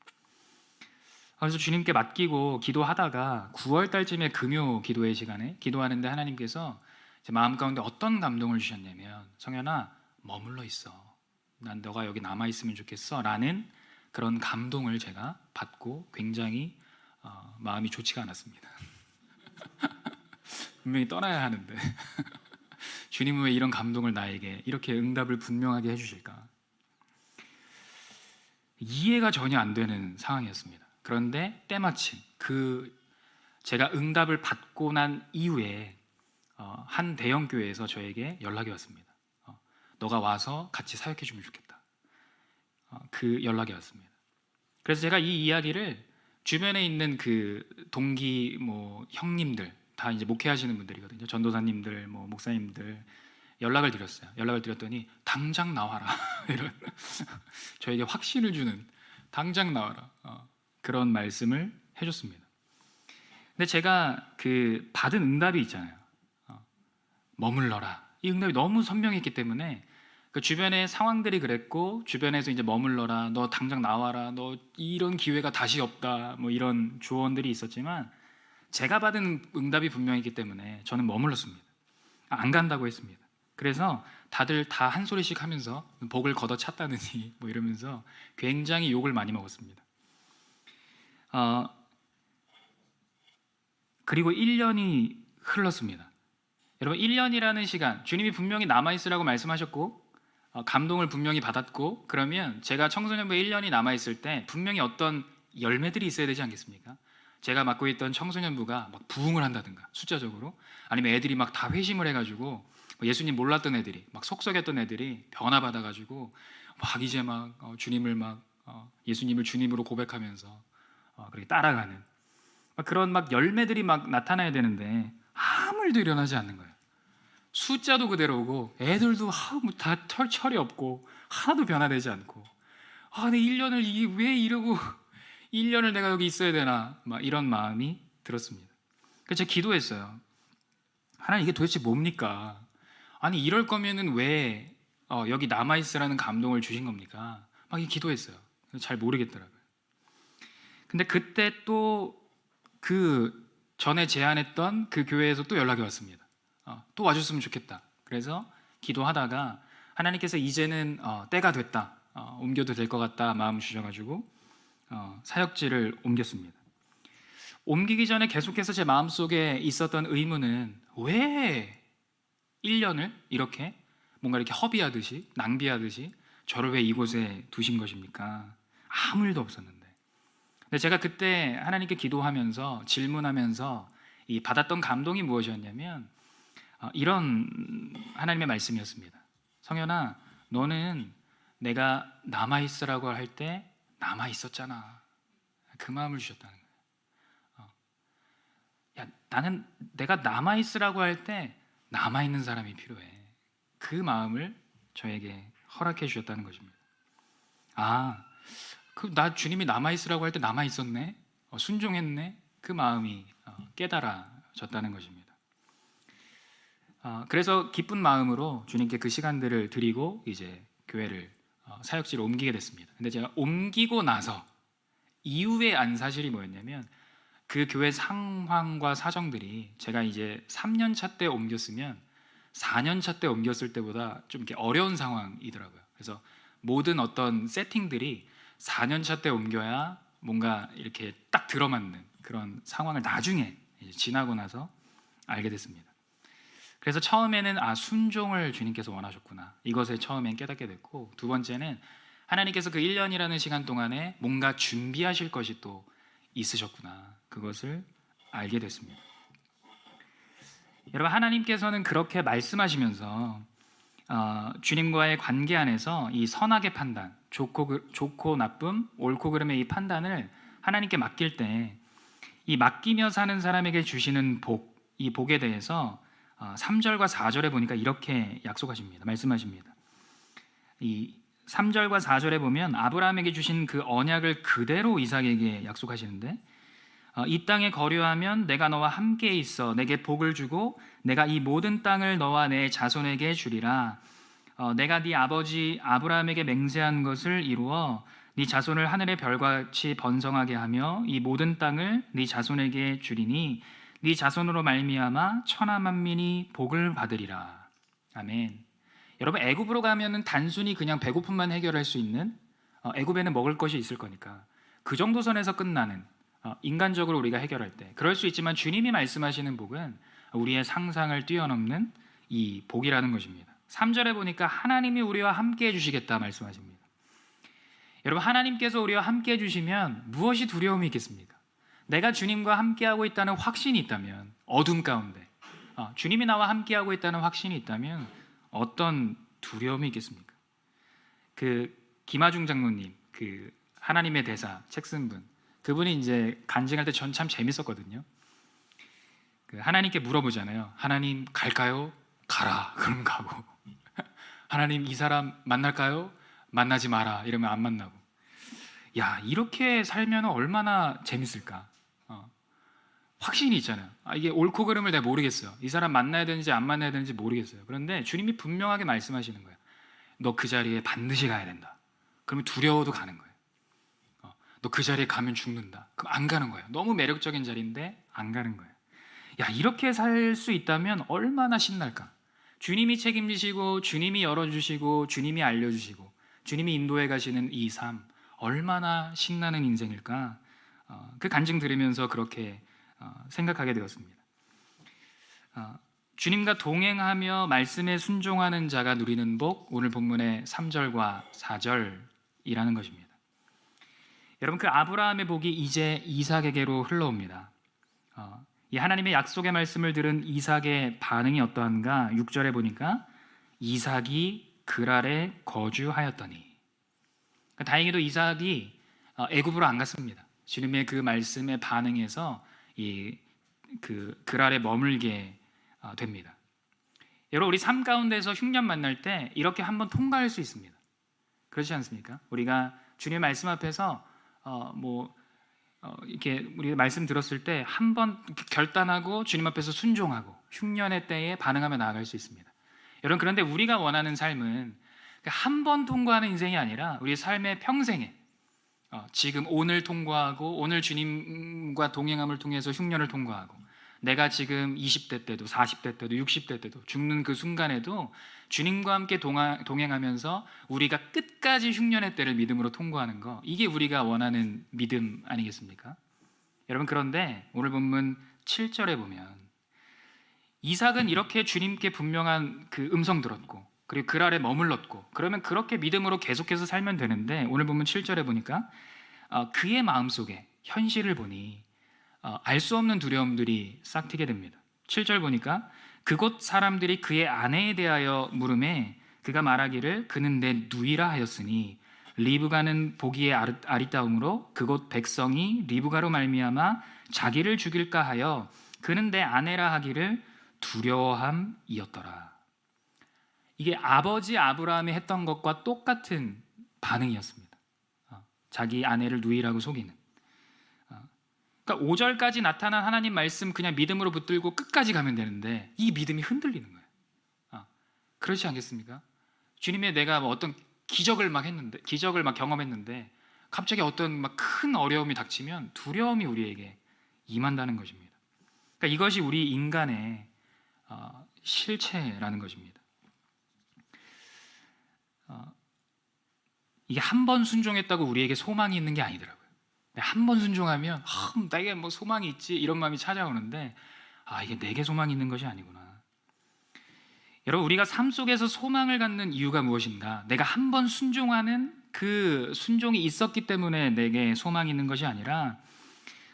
그래서 주님께 맡기고 기도하다가 9월 달쯤에 금요 기도회 시간에 기도하는데 하나님께서 제 마음 가운데 어떤 감동을 주셨냐면, 성현아, 머물러 있어. 난 너가 여기 남아 있으면 좋겠어 라는 그런 감동을 제가 받고 굉장히 마음이 좋지가 않았습니다. 분명히 떠나야 하는데 주님은 왜 이런 감동을 나에게 이렇게 응답을 분명하게 해주실까? 이해가 전혀 안 되는 상황이었습니다. 그런데 때마침 제가 응답을 받고 난 이후에 한 대형 교회에서 저에게 연락이 왔습니다. 너가 와서 같이 사역해 주면 좋겠다. 그 연락이 왔습니다. 그래서 제가 이 이야기를 주변에 있는 그 동기 뭐 형님들 다 이제 목회하시는 분들이거든요. 전도사님들, 뭐 목사님들 연락을 드렸어요. 연락을 드렸더니 당장 나와라 이런 저에게 확신을 주는 당장 나와라 그런 말씀을 해줬습니다. 근데 제가 그 받은 응답이 있잖아요. 머물러라. 이 응답이 너무 선명했기 때문에 그 주변의 상황들이 그랬고 주변에서 이제 머물러라, 너 당장 나와라, 너 이런 기회가 다시 없다, 뭐 이런 조언들이 있었지만 제가 받은 응답이 분명했기 때문에 저는 머물렀습니다. 안 간다고 했습니다. 그래서 다들 다 한 소리씩 하면서 복을 걷어찼다느니 뭐 이러면서 굉장히 욕을 많이 먹었습니다. 그리고 1년이 흘렀습니다. 여러분 1년이라는 시간, 주님이 분명히 남아있으라고 말씀하셨고 감동을 분명히 받았고, 그러면 제가 청소년부에 1년이 남아있을 때 분명히 어떤 열매들이 있어야 되지 않겠습니까? 제가 맡고 있던 청소년부가 막 부흥을 한다든가 숫자적으로, 아니면 애들이 막 다 회심을 해가지고 예수님 몰랐던 애들이 막 속썩였던 애들이 변화받아가지고 막 이제 막 주님을 막 예수님을 주님으로 고백하면서 그렇게 따라가는 막 그런 막 열매들이 막 나타나야 되는데 아무 일도 일어나지 않는 거예요. 숫자도 그대로고 애들도 다 철이 없고 하나도 변화되지 않고 내 1년을 왜 이러고 1년을 내가 여기 있어야 되나 막 이런 마음이 들었습니다. 그래서 제가 기도했어요. 하나님 이게 도대체 뭡니까? 아니 이럴 거면은 왜 여기 남아있으라는 감동을 주신 겁니까? 막 기도했어요. 잘 모르겠더라고요. 근데 그때 또 그 전에 제안했던 그 교회에서 또 연락이 왔습니다. 또 와줬으면 좋겠다. 그래서 기도하다가 하나님께서 이제는 때가 됐다, 옮겨도 될 것 같다 마음 주셔가지고 사역지를 옮겼습니다. 옮기기 전에 계속해서 제 마음속에 있었던 의문은 왜 1년을 이렇게 뭔가 이렇게 허비하듯이 낭비하듯이 저를 왜 이곳에 두신 것입니까? 아무 일도 없었는데. 근데 제가 그때 하나님께 기도하면서 질문하면서 이 받았던 감동이 무엇이었냐면 이런 하나님의 말씀이었습니다. 성현아, 너는 내가 남아있으라고 할 때 남아있었잖아. 그 마음을 주셨다는 거예요. 야, 나는 내가 남아있으라고 할 때 남아있는 사람이 필요해. 그 마음을 저에게 허락해 주셨다는 것입니다. 나 주님이 남아있으라고 할 때 남아있었네, 순종했네, 그 마음이 깨달아졌다는 것입니다. 그래서 기쁜 마음으로 주님께 그 시간들을 드리고 이제 교회를 사역지를 옮기게 됐습니다. 근데 제가 옮기고 나서 이후에 안 사실이 뭐였냐면 그 교회 상황과 사정들이 제가 이제 3년 차 때 옮겼으면 4년 차 때 옮겼을 때보다 좀 이렇게 어려운 상황이더라고요. 그래서 모든 어떤 세팅들이 4년 차 때 옮겨야 뭔가 이렇게 딱 들어맞는 그런 상황을 나중에 이제 지나고 나서 알게 됐습니다. 그래서 처음에는 순종을 주님께서 원하셨구나, 이것을 처음엔 깨닫게 됐고, 두 번째는 하나님께서 그 1년이라는 시간 동안에 뭔가 준비하실 것이 또 있으셨구나, 그것을 알게 됐습니다. 여러분, 하나님께서는 그렇게 말씀하시면서 주님과의 관계 안에서 이 선악의 판단, 좋고 나쁨, 옳고 그름의 이 판단을 하나님께 맡길 때 이 맡기며 사는 사람에게 주시는 복, 이 복에 대해서 3절과 4절에 보니까 이렇게 약속하십니다. 말씀하십니다. 이 3절과 4절에 보면 아브라함에게 주신 그 언약을 그대로 이삭에게 약속하시는데, 이 땅에 거류하면 내가 너와 함께 있어 내게 복을 주고 내가 이 모든 땅을 너와 내 자손에게 주리라. 내가 네 아버지 아브라함에게 맹세한 것을 이루어 네 자손을 하늘의 별과 같이 번성하게 하며 이 모든 땅을 네 자손에게 주리니 네 자손으로 말미암아 천하 만민이 복을 받으리라. 아멘. 여러분, 애굽으로 가면은 단순히 그냥 배고픔만 해결할 수 있는, 애굽에는 먹을 것이 있을 거니까 그 정도 선에서 끝나는, 인간적으로 우리가 해결할 때 그럴 수 있지만 주님이 말씀하시는 복은 우리의 상상을 뛰어넘는 이 복이라는 것입니다. 3절에 보니까 하나님이 우리와 함께 해주시겠다 말씀하십니다. 여러분, 하나님께서 우리와 함께 해주시면 무엇이 두려움이 있겠습니까? 내가 주님과 함께하고 있다는 확신이 있다면, 어둠 가운데 주님이 나와 함께하고 있다는 확신이 있다면 어떤 두려움이 있겠습니까? 그 김하중 장로님, 그 하나님의 대사 책 쓴 분, 그분이 이제 간증할 때 전 참 재밌었거든요. 그 하나님께 물어보잖아요. 하나님 갈까요? 가라. 그럼 가고. 하나님 이 사람 만날까요? 만나지 마라. 이러면 안 만나고. 야, 이렇게 살면 얼마나 재밌을까? 확신이 있잖아요. 이게 옳고 그름을 내가 모르겠어요. 이 사람 만나야 되는지 안 만나야 되는지 모르겠어요. 그런데 주님이 분명하게 말씀하시는 거예요. 너 그 자리에 반드시 가야 된다. 그러면 두려워도 가는 거예요. 너 그 자리에 가면 죽는다. 그럼 안 가는 거예요. 너무 매력적인 자리인데 안 가는 거예요. 야, 이렇게 살 수 있다면 얼마나 신날까? 주님이 책임지시고 주님이 열어주시고 주님이 알려주시고 주님이 인도해 가시는 이 삶, 얼마나 신나는 인생일까? 그 간증 들으면서 그렇게 생각하게 되었습니다. 주님과 동행하며 말씀에 순종하는 자가 누리는 복, 오늘 본문의 3절과 4절이라는 것입니다. 여러분, 그 아브라함의 복이 이제 이삭에게로 흘러옵니다. 이 하나님의 약속의 말씀을 들은 이삭의 반응이 어떠한가? 6절에 보니까 이삭이 그랄에 거주하였더니, 다행히도 이삭이 애굽으로 안 갔습니다. 주님의 그 말씀에 반응해서 그랄에 머물게 됩니다. 여러분, 우리 삶 가운데서 흉년 만날 때 이렇게 한번 통과할 수 있습니다. 그렇지 않습니까? 우리가 주님의 말씀 앞에서 이렇게 우리가 말씀 들었을 때 한번 결단하고 주님 앞에서 순종하고 흉년의 때에 반응하며 나아갈 수 있습니다. 여러분, 그런데 우리가 원하는 삶은 한 번 통과하는 인생이 아니라 우리 삶의 평생에 지금 오늘 통과하고 오늘 주님과 동행함을 통해서 흉년을 통과하고 내가 지금 20대 때도 40대 때도 60대 때도 죽는 그 순간에도 주님과 함께 동행하면서 우리가 끝까지 흉년의 때를 믿음으로 통과하는 거, 이게 우리가 원하는 믿음 아니겠습니까? 여러분, 그런데 오늘 본문 7절에 보면 이삭은 이렇게 주님께 분명한 그 음성 들었고 그리고 그 아래 머물렀고 그러면 그렇게 믿음으로 계속해서 살면 되는데 오늘 본문 7절에 보니까 그의 마음속에 현실을 보니 알 수 없는 두려움들이 싹 트게 됩니다. 7절 보니까 그곳 사람들이 그의 아내에 대하여 물음에 그가 말하기를 그는 내 누이라 하였으니 리브가는 보기에 아리따움으로 그곳 백성이 리브가로 말미암아 자기를 죽일까 하여 그는 내 아내라 하기를 두려워함이었더라. 이게 아버지 아브라함이 했던 것과 똑같은 반응이었습니다. 자기 아내를 누이라고 속이는. 그러니까 5절까지 나타난 하나님 말씀 그냥 믿음으로 붙들고 끝까지 가면 되는데 이 믿음이 흔들리는 거예요. 그렇지 않겠습니까? 주님의 내가 어떤 기적을 막 경험했는데 갑자기 어떤 막 큰 어려움이 닥치면 두려움이 우리에게 임한다는 것입니다. 그러니까 이것이 우리 인간의 실체라는 것입니다. 이게 한 번 순종했다고 우리에게 소망이 있는 게 아니더라고요. 한 번 순종하면 나에게 뭐 소망이 있지 이런 마음이 찾아오는데 이게 내게 소망이 있는 것이 아니구나. 여러분, 우리가 삶 속에서 소망을 갖는 이유가 무엇인가? 내가 한 번 순종하는 그 순종이 있었기 때문에 내게 소망이 있는 것이 아니라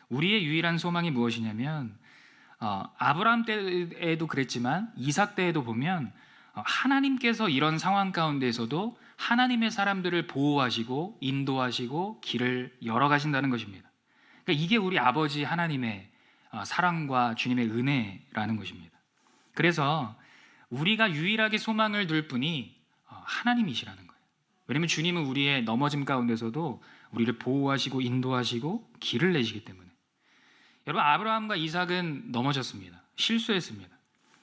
우리의 유일한 소망이 무엇이냐면 아브라함 때에도 그랬지만 이삭 때에도 보면 하나님께서 이런 상황 가운데에서도 하나님의 사람들을 보호하시고 인도하시고 길을 열어가신다는 것입니다. 그러니까 이게 우리 아버지 하나님의 사랑과 주님의 은혜라는 것입니다. 그래서 우리가 유일하게 소망을 둘 분이 하나님이시라는 거예요. 왜냐하면 주님은 우리의 넘어짐 가운데서도 우리를 보호하시고 인도하시고 길을 내시기 때문에. 여러분, 아브라함과 이삭은 넘어졌습니다. 실수했습니다.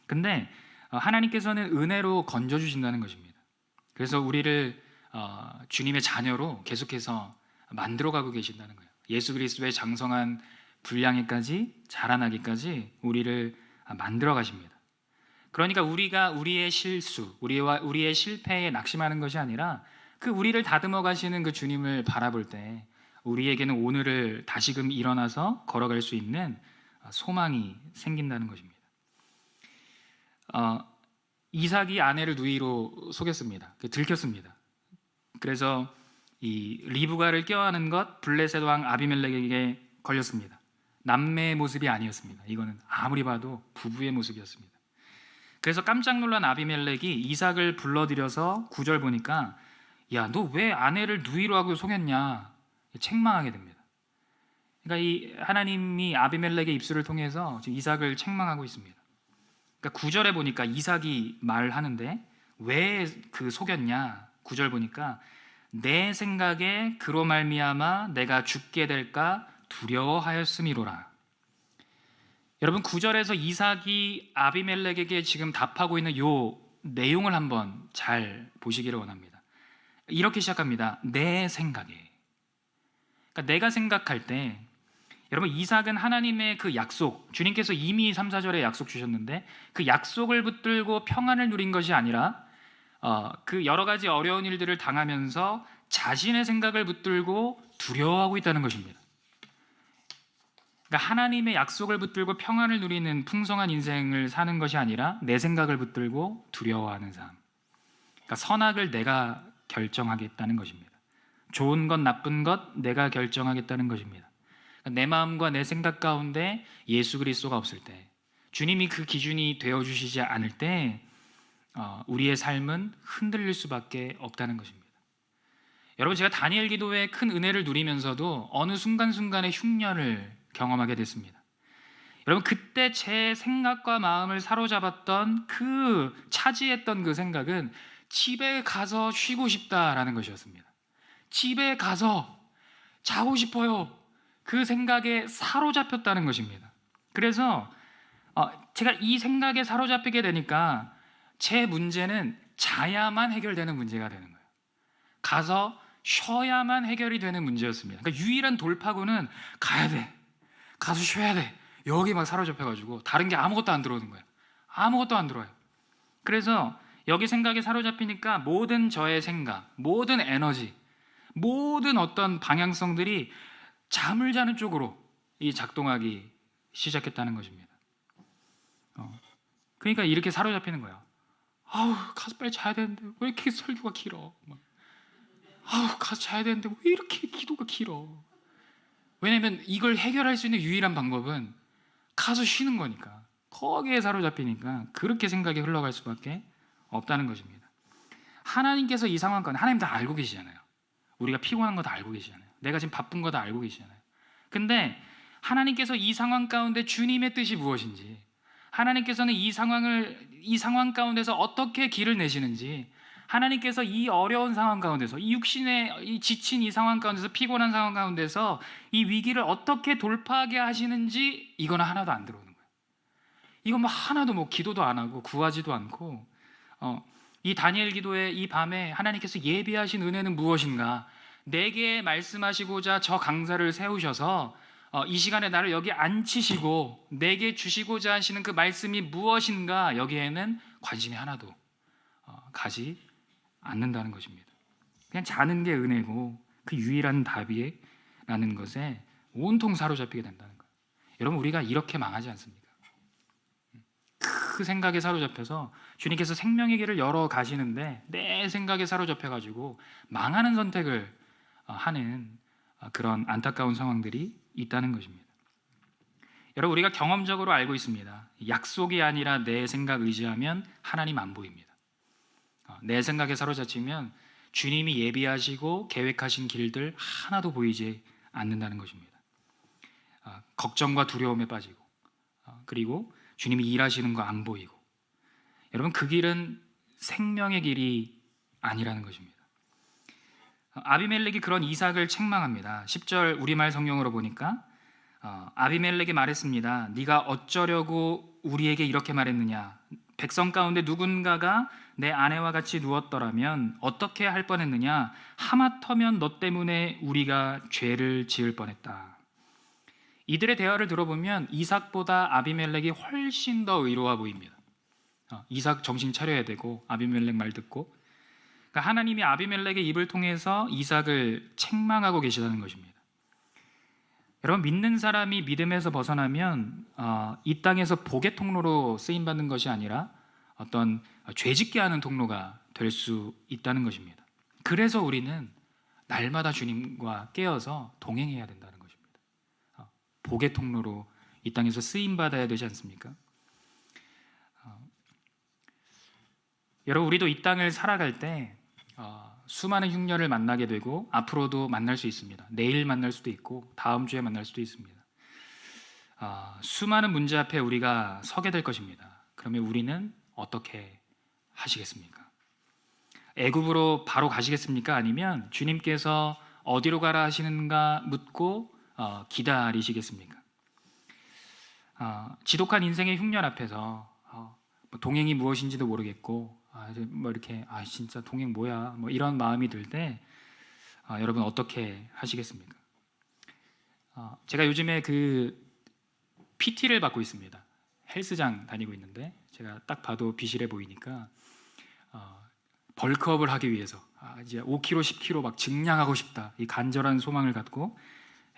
근데 하나님께서는 은혜로 건져주신다는 것입니다. 그래서 우리를 주님의 자녀로 계속해서 만들어가고 계신다는 거예요. 예수 그리스도의 장성한 분량에까지 자라나기까지 우리를 만들어 가십니다. 그러니까 우리가 우리의 실수, 우리의 실패에 낙심하는 것이 아니라 그 우리를 다듬어 가시는 그 주님을 바라볼 때 우리에게는 오늘을 다시금 일어나서 걸어갈 수 있는 소망이 생긴다는 것입니다. 이삭이 아내를 누이로 속였습니다. 들켰습니다. 그래서 이 리브가를 껴안은 것 블레셋 왕 아비멜렉에게 걸렸습니다. 남매의 모습이 아니었습니다. 이거는 아무리 봐도 부부의 모습이었습니다. 그래서 깜짝 놀란 아비멜렉이 이삭을 불러들여서 9절 보니까 야, 너 왜 아내를 누이로 하고 속였냐? 책망하게 됩니다. 그러니까 이 하나님이 아비멜렉의 입술을 통해서 지금 이삭을 책망하고 있습니다. 그러니까 9절에 보니까 이삭이 말하는데 왜 그 속였냐? 9절 보니까 내 생각에 그로 말미암아 내가 죽게 될까 두려워하였음이로라. 여러분 9절에서 이삭이 아비멜렉에게 지금 답하고 있는 요 내용을 한번 잘 보시기를 원합니다. 이렇게 시작합니다. 내 생각에. 그러니까 내가 생각할 때 여러분 이삭은 하나님의 그 약속, 주님께서 이미 3, 4절에 약속 주셨는데 그 약속을 붙들고 평안을 누린 것이 아니라 그 여러 가지 어려운 일들을 당하면서 자신의 생각을 붙들고 두려워하고 있다는 것입니다. 그러니까 하나님의 약속을 붙들고 평안을 누리는 풍성한 인생을 사는 것이 아니라 내 생각을 붙들고 두려워하는 삶. 그러니까 선악을 내가 결정하겠다는 것입니다. 좋은 것 나쁜 것 내가 결정하겠다는 것입니다. 그러니까 내 마음과 내 생각 가운데 예수 그리스도가 없을 때, 주님이 그 기준이 되어주시지 않을 때 우리의 삶은 흔들릴 수밖에 없다는 것입니다. 여러분 제가 다니엘 기도의 큰 은혜를 누리면서도 어느 순간순간에 흉년을 경험하게 됐습니다. 여러분 그때 제 생각과 마음을 사로잡았던 그 차지했던 그 생각은 집에 가서 쉬고 싶다라는 것이었습니다. 집에 가서 자고 싶어요. 그 생각에 사로잡혔다는 것입니다. 그래서 제가 이 생각에 사로잡히게 되니까 제 문제는 자야만 해결되는 문제가 되는 거예요. 가서 쉬어야만 해결이 되는 문제였습니다. 그러니까 유일한 돌파구는 가야 돼. 가서 쉬어야 돼. 여기 막 사로잡혀가지고 다른 게 아무것도 안 들어오는 거예요. 아무것도 안 들어와요. 그래서 여기 생각에 사로잡히니까 모든 저의 생각, 모든 에너지, 모든 어떤 방향성들이 잠을 자는 쪽으로 이 작동하기 시작했다는 것입니다. 그러니까 이렇게 사로잡히는 거예요. 아우 가서 빨리 자야 되는데 왜 이렇게 설교가 길어? 아우 가서 자야 되는데 왜 이렇게 기도가 길어? 왜냐하면 이걸 해결할 수 있는 유일한 방법은 가서 쉬는 거니까. 거기에 사로잡히니까 그렇게 생각이 흘러갈 수밖에 없다는 것입니다. 하나님께서 이 상황 가운데 하나님 다 알고 계시잖아요. 우리가 피곤한 거 다 알고 계시잖아요. 내가 지금 바쁜 거 다 알고 계시잖아요. 근데 하나님께서 이 상황 가운데 주님의 뜻이 무엇인지, 하나님께서는 이 상황 가운데서 어떻게 길을 내시는지, 하나님께서 이 어려운 상황 가운데서 이 육신의 이 지친 이 상황 가운데서 피곤한 상황 가운데서 이 위기를 어떻게 돌파하게 하시는지 이거는 하나도 안 들어오는 거예요. 이건 뭐 하나도 뭐 기도도 안 하고 구하지도 않고 이 다니엘 기도의 이 밤에 하나님께서 예비하신 은혜는 무엇인가? 내게 말씀하시고자 저 강사를 세우셔서 이 시간에 나를 여기 앉히시고 내게 주시고자 하시는 그 말씀이 무엇인가? 여기에는 관심이 하나도 가지 않는다는 것입니다. 그냥 자는 게 은혜고 그 유일한 답이라는 것에 온통 사로잡히게 된다는 거예요. 여러분 우리가 이렇게 망하지 않습니까? 그 생각에 사로잡혀서 주님께서 생명의 길을 열어 가시는데 내 생각에 사로잡혀가지고 망하는 선택을 하는 그런 안타까운 상황들이 있다는 것입니다. 여러분 우리가 경험적으로 알고 있습니다. 약속이 아니라 내 생각 의지하면 하나님 안 보입니다. 내 생각에 사로잡히면 주님이 예비하시고 계획하신 길들 하나도 보이지 않는다는 것입니다. 걱정과 두려움에 빠지고 그리고 주님이 일하시는 거 안 보이고, 여러분 그 길은 생명의 길이 아니라는 것입니다. 아비멜렉이 그런 이삭을 책망합니다. 10절 우리말 성경으로 보니까 아비멜렉이 말했습니다. 네가 어쩌려고 우리에게 이렇게 말했느냐? 백성 가운데 누군가가 내 아내와 같이 누웠더라면 어떻게 할 뻔했느냐? 하마터면 너 때문에 우리가 죄를 지을 뻔했다. 이들의 대화를 들어보면 이삭보다 아비멜렉이 훨씬 더 의로워 보입니다. 이삭 정신 차려야 되고 아비멜렉 말 듣고, 그러니까 하나님이 아비멜렉의 입을 통해서 이삭을 책망하고 계시다는 것입니다. 여러분 믿는 사람이 믿음에서 벗어나면 이 땅에서 복의 통로로 쓰임 받는 것이 아니라 어떤 죄짓게 하는 통로가 될 수 있다는 것입니다. 그래서 우리는 날마다 주님과 깨어서 동행해야 된다는 것입니다. 복의 통로로 이 땅에서 쓰임 받아야 되지 않습니까? 여러분 우리도 이 땅을 살아갈 때 수많은 흉년을 만나게 되고 앞으로도 만날 수 있습니다. 내일 만날 수도 있고 다음 주에 만날 수도 있습니다. 수많은 문제 앞에 우리가 서게 될 것입니다. 그러면 우리는 어떻게 하시겠습니까? 애굽으로 바로 가시겠습니까? 아니면 주님께서 어디로 가라 하시는가 묻고 기다리시겠습니까? 지독한 인생의 흉년 앞에서 뭐 동행이 무엇인지도 모르겠고 뭐 이렇게 진짜 동행 뭐야 뭐 이런 마음이 들 때 여러분 어떻게 하시겠습니까? 제가 요즘에 그 PT를 받고 있습니다. 헬스장 다니고 있는데 제가 딱 봐도 비실해 보이니까 벌크업을 하기 위해서 이제 5kg, 10kg 막 증량하고 싶다 이 간절한 소망을 갖고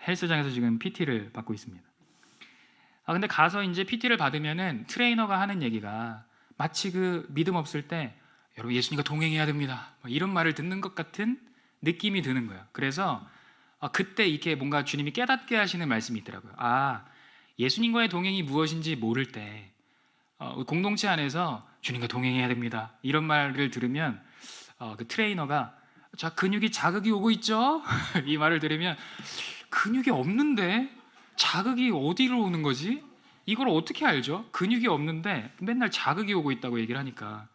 헬스장에서 지금 PT를 받고 있습니다. 근데 가서 이제 PT를 받으면은 트레이너가 하는 얘기가 마치 그 믿음 없을 때 여러분 예수님과 동행해야 됩니다 이런 말을 듣는 것 같은 느낌이 드는 거예요. 그래서 그때 이렇게 뭔가 주님이 깨닫게 하시는 말씀이 있더라고요. 예수님과의 동행이 무엇인지 모를 때 공동체 안에서 주님과 동행해야 됩니다 이런 말을 들으면 그 트레이너가 자 근육이 자극이 오고 있죠? 이 말을 들으면 근육이 없는데 자극이 어디로 오는 거지? 이걸 어떻게 알죠? 근육이 없는데 맨날 자극이 오고 있다고 얘기를 하니까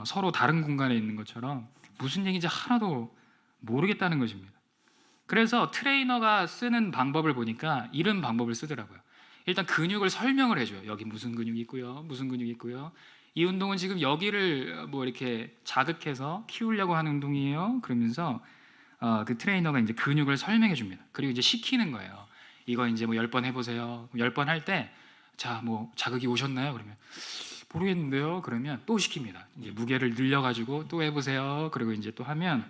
서로 다른 공간에 있는 것처럼 무슨 얘기인지 하나도 모르겠다는 것입니다. 그래서 트레이너가 쓰는 방법을 보니까 이런 방법을 쓰더라고요. 일단 근육을 설명을 해줘요. 여기 무슨 근육이 있고요, 무슨 근육이 있고요. 이 운동은 지금 여기를 뭐 이렇게 자극해서 키우려고 하는 운동이에요. 그러면서 그 트레이너가 이제 근육을 설명해 줍니다. 그리고 이제 시키는 거예요. 이거 이제 뭐 10번 해보세요. 10번 할 때 자 뭐 자극이 오셨나요? 그러면 모르겠는데요. 그러면 또 시킵니다. 이제 무게를 늘려가지고 또 해보세요. 그리고 이제 또 하면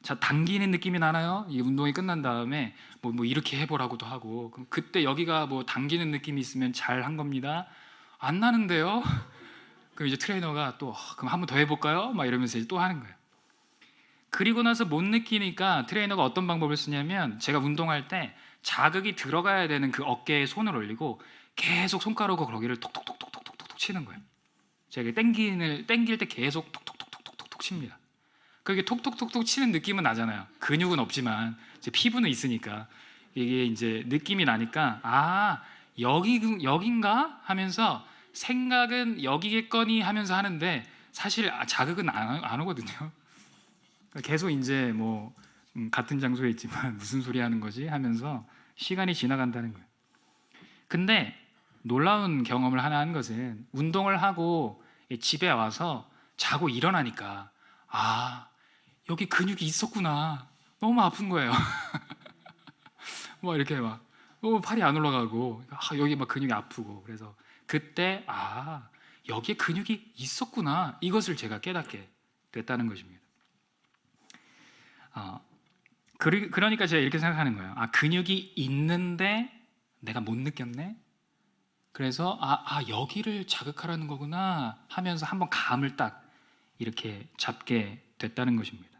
자 당기는 느낌이 나나요? 이 운동이 끝난 다음에 뭐 이렇게 해보라고도 하고 그럼 그때 여기가 뭐 당기는 느낌이 있으면 잘 한 겁니다. 안 나는데요? 그럼 이제 트레이너가 또 그럼 한 번 더 해볼까요? 막 이러면서 이제 또 하는 거예요. 그리고 나서 못 느끼니까 트레이너가 어떤 방법을 쓰냐면 제가 운동할 때 자극이 들어가야 되는 그 어깨에 손을 올리고 계속 손가락으로 거기를 톡톡톡톡톡톡톡 치는 거예요. 제가 땡길 때 계속 톡톡톡톡톡톡 칩니다. 그게 톡톡톡톡 치는 느낌은 나잖아요. 근육은 없지만 이제 피부는 있으니까 이게 이제 느낌이 나니까 여긴가 하면서 생각은 여기겠거니 하면서 하는데 사실 자극은 안 오거든요. 계속 이제 뭐 같은 장소에 있지만 무슨 소리 하는 거지 하면서 시간이 지나간다는 거예요. 근데 놀라운 경험을 하나 한 것은 운동을 하고 집에 와서 자고 일어나니까 여기 근육이 있었구나. 너무 아픈 거예요. 뭐 이렇게 막 팔이 안 올라가고 여기 막 근육이 아프고 그래서 그때 여기에 근육이 있었구나 이것을 제가 깨닫게 됐다는 것입니다. 그러니까 제가 이렇게 생각하는 거예요. 근육이 있는데 내가 못 느꼈네. 그래서 여기를 자극하라는 거구나 하면서 한번 감을 딱 이렇게 잡게 됐다는 것입니다.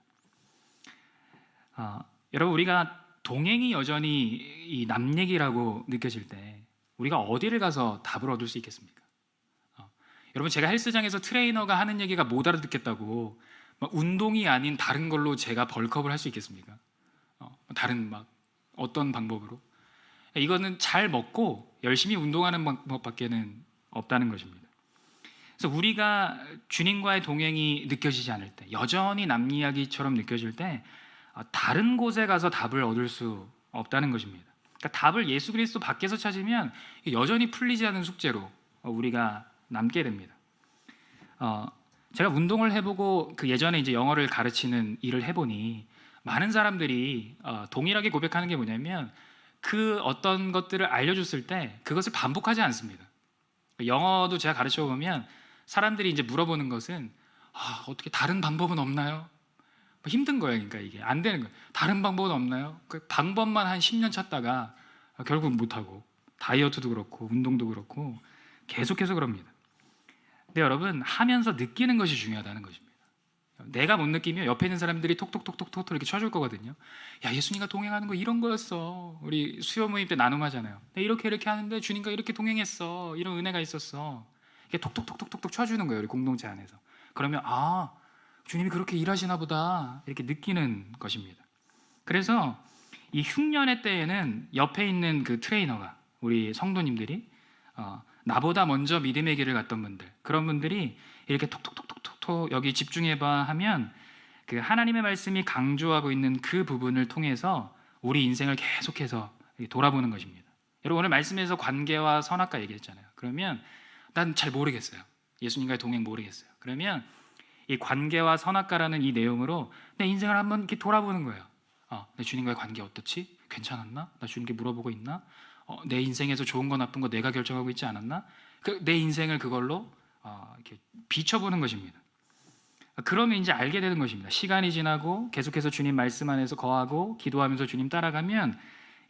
여러분 우리가 동행이 여전히 이 남 얘기라고 느껴질 때 우리가 어디를 가서 답을 얻을 수 있겠습니까? 여러분 제가 헬스장에서 트레이너가 하는 얘기가 못 알아듣겠다고 운동이 아닌 다른 걸로 제가 벌크업을 할 수 있겠습니까? 다른 어떤 방법으로? 이거는 잘 먹고 열심히 운동하는 방법밖에는 없다는 것입니다. 그래서 우리가 주님과의 동행이 느껴지지 않을 때, 여전히 남 이야기처럼 느껴질 때 다른 곳에 가서 답을 얻을 수 없다는 것입니다. 그러니까 답을 예수 그리스도 밖에서 찾으면 여전히 풀리지 않은 숙제로 우리가 남게 됩니다. 제가 운동을 해보고 그 예전에 이제 영어를 가르치는 일을 해보니 많은 사람들이 동일하게 고백하는 게 뭐냐면 그 어떤 것들을 알려줬을 때 그것을 반복하지 않습니다. 영어도 제가 가르쳐 보면 사람들이 이제 물어보는 것은 어떻게 다른 방법은 없나요? 힘든 거예요. 그러니까 이게 안 되는 거예요. 다른 방법은 없나요? 그 방법만 한 10년 찾다가 결국 못하고 다이어트도 그렇고 운동도 그렇고 계속해서 그럽니다. 근데 여러분 하면서 느끼는 것이 중요하다는 것입니다. 내가 못 느끼면 옆에 있는 사람들이 톡톡톡톡톡 이렇게 쳐줄 거거든요. 야 예수님과 동행하는 거 이런 거였어. 우리 수요 모임 때 나눔하잖아요. 이렇게 하는데 주님과 이렇게 동행했어. 이런 은혜가 있었어. 이게 톡톡톡톡톡 쳐주는 거예요. 우리 공동체 안에서. 그러면 주님이 그렇게 일하시나 보다 이렇게 느끼는 것입니다. 그래서 이 흉년의 때에는 옆에 있는 그 트레이너가, 우리 성도님들이 나보다 먼저 믿음의 길을 갔던 분들, 그런 분들이 이렇게 톡톡톡톡톡 여기 집중해봐 하면 그 하나님의 말씀이 강조하고 있는 그 부분을 통해서 우리 인생을 계속해서 돌아보는 것입니다. 여러분, 오늘 말씀에서 관계와 선악과 얘기했잖아요. 그러면 난 잘 모르겠어요. 예수님과의 동행 모르겠어요. 그러면 이 관계와 선악과라는 이 내용으로 내 인생을 한번 이렇게 돌아보는 거예요. 내 주님과의 관계 어떻지? 괜찮았나? 나 주님께 물어보고 있나? 내 인생에서 좋은 거 나쁜 거 내가 결정하고 있지 않았나? 내 인생을 그걸로 이렇게 비춰보는 것입니다. 그러면 이제 알게 되는 것입니다. 시간이 지나고 계속해서 주님 말씀 안에서 거하고 기도하면서 주님 따라가면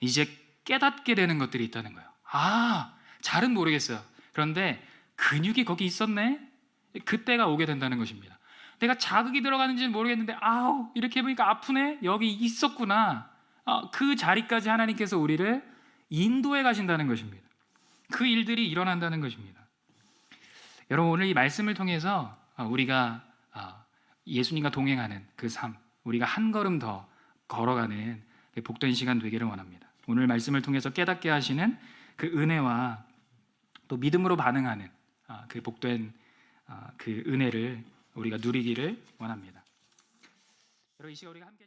이제 깨닫게 되는 것들이 있다는 거예요. 잘은 모르겠어요. 그런데 근육이 거기 있었네? 그때가 오게 된다는 것입니다. 내가 자극이 들어가는지는 모르겠는데 이렇게 해보니까 아프네? 여기 있었구나. 그 자리까지 하나님께서 우리를 인도해 가신다는 것입니다. 그 일들이 일어난다는 것입니다. 여러분, 오늘 이 말씀을 통해서 우리가 예수님과 동행하는 그 삶, 우리가 한 걸음 더 걸어가는 복된 시간 되기를 원합니다. 오늘 말씀을 통해서 깨닫게 하시는 그 은혜와 또 믿음으로 반응하는 그 복된 그 은혜를 우리가 누리기를 원합니다. 여러분, 이 시간 우리가 함께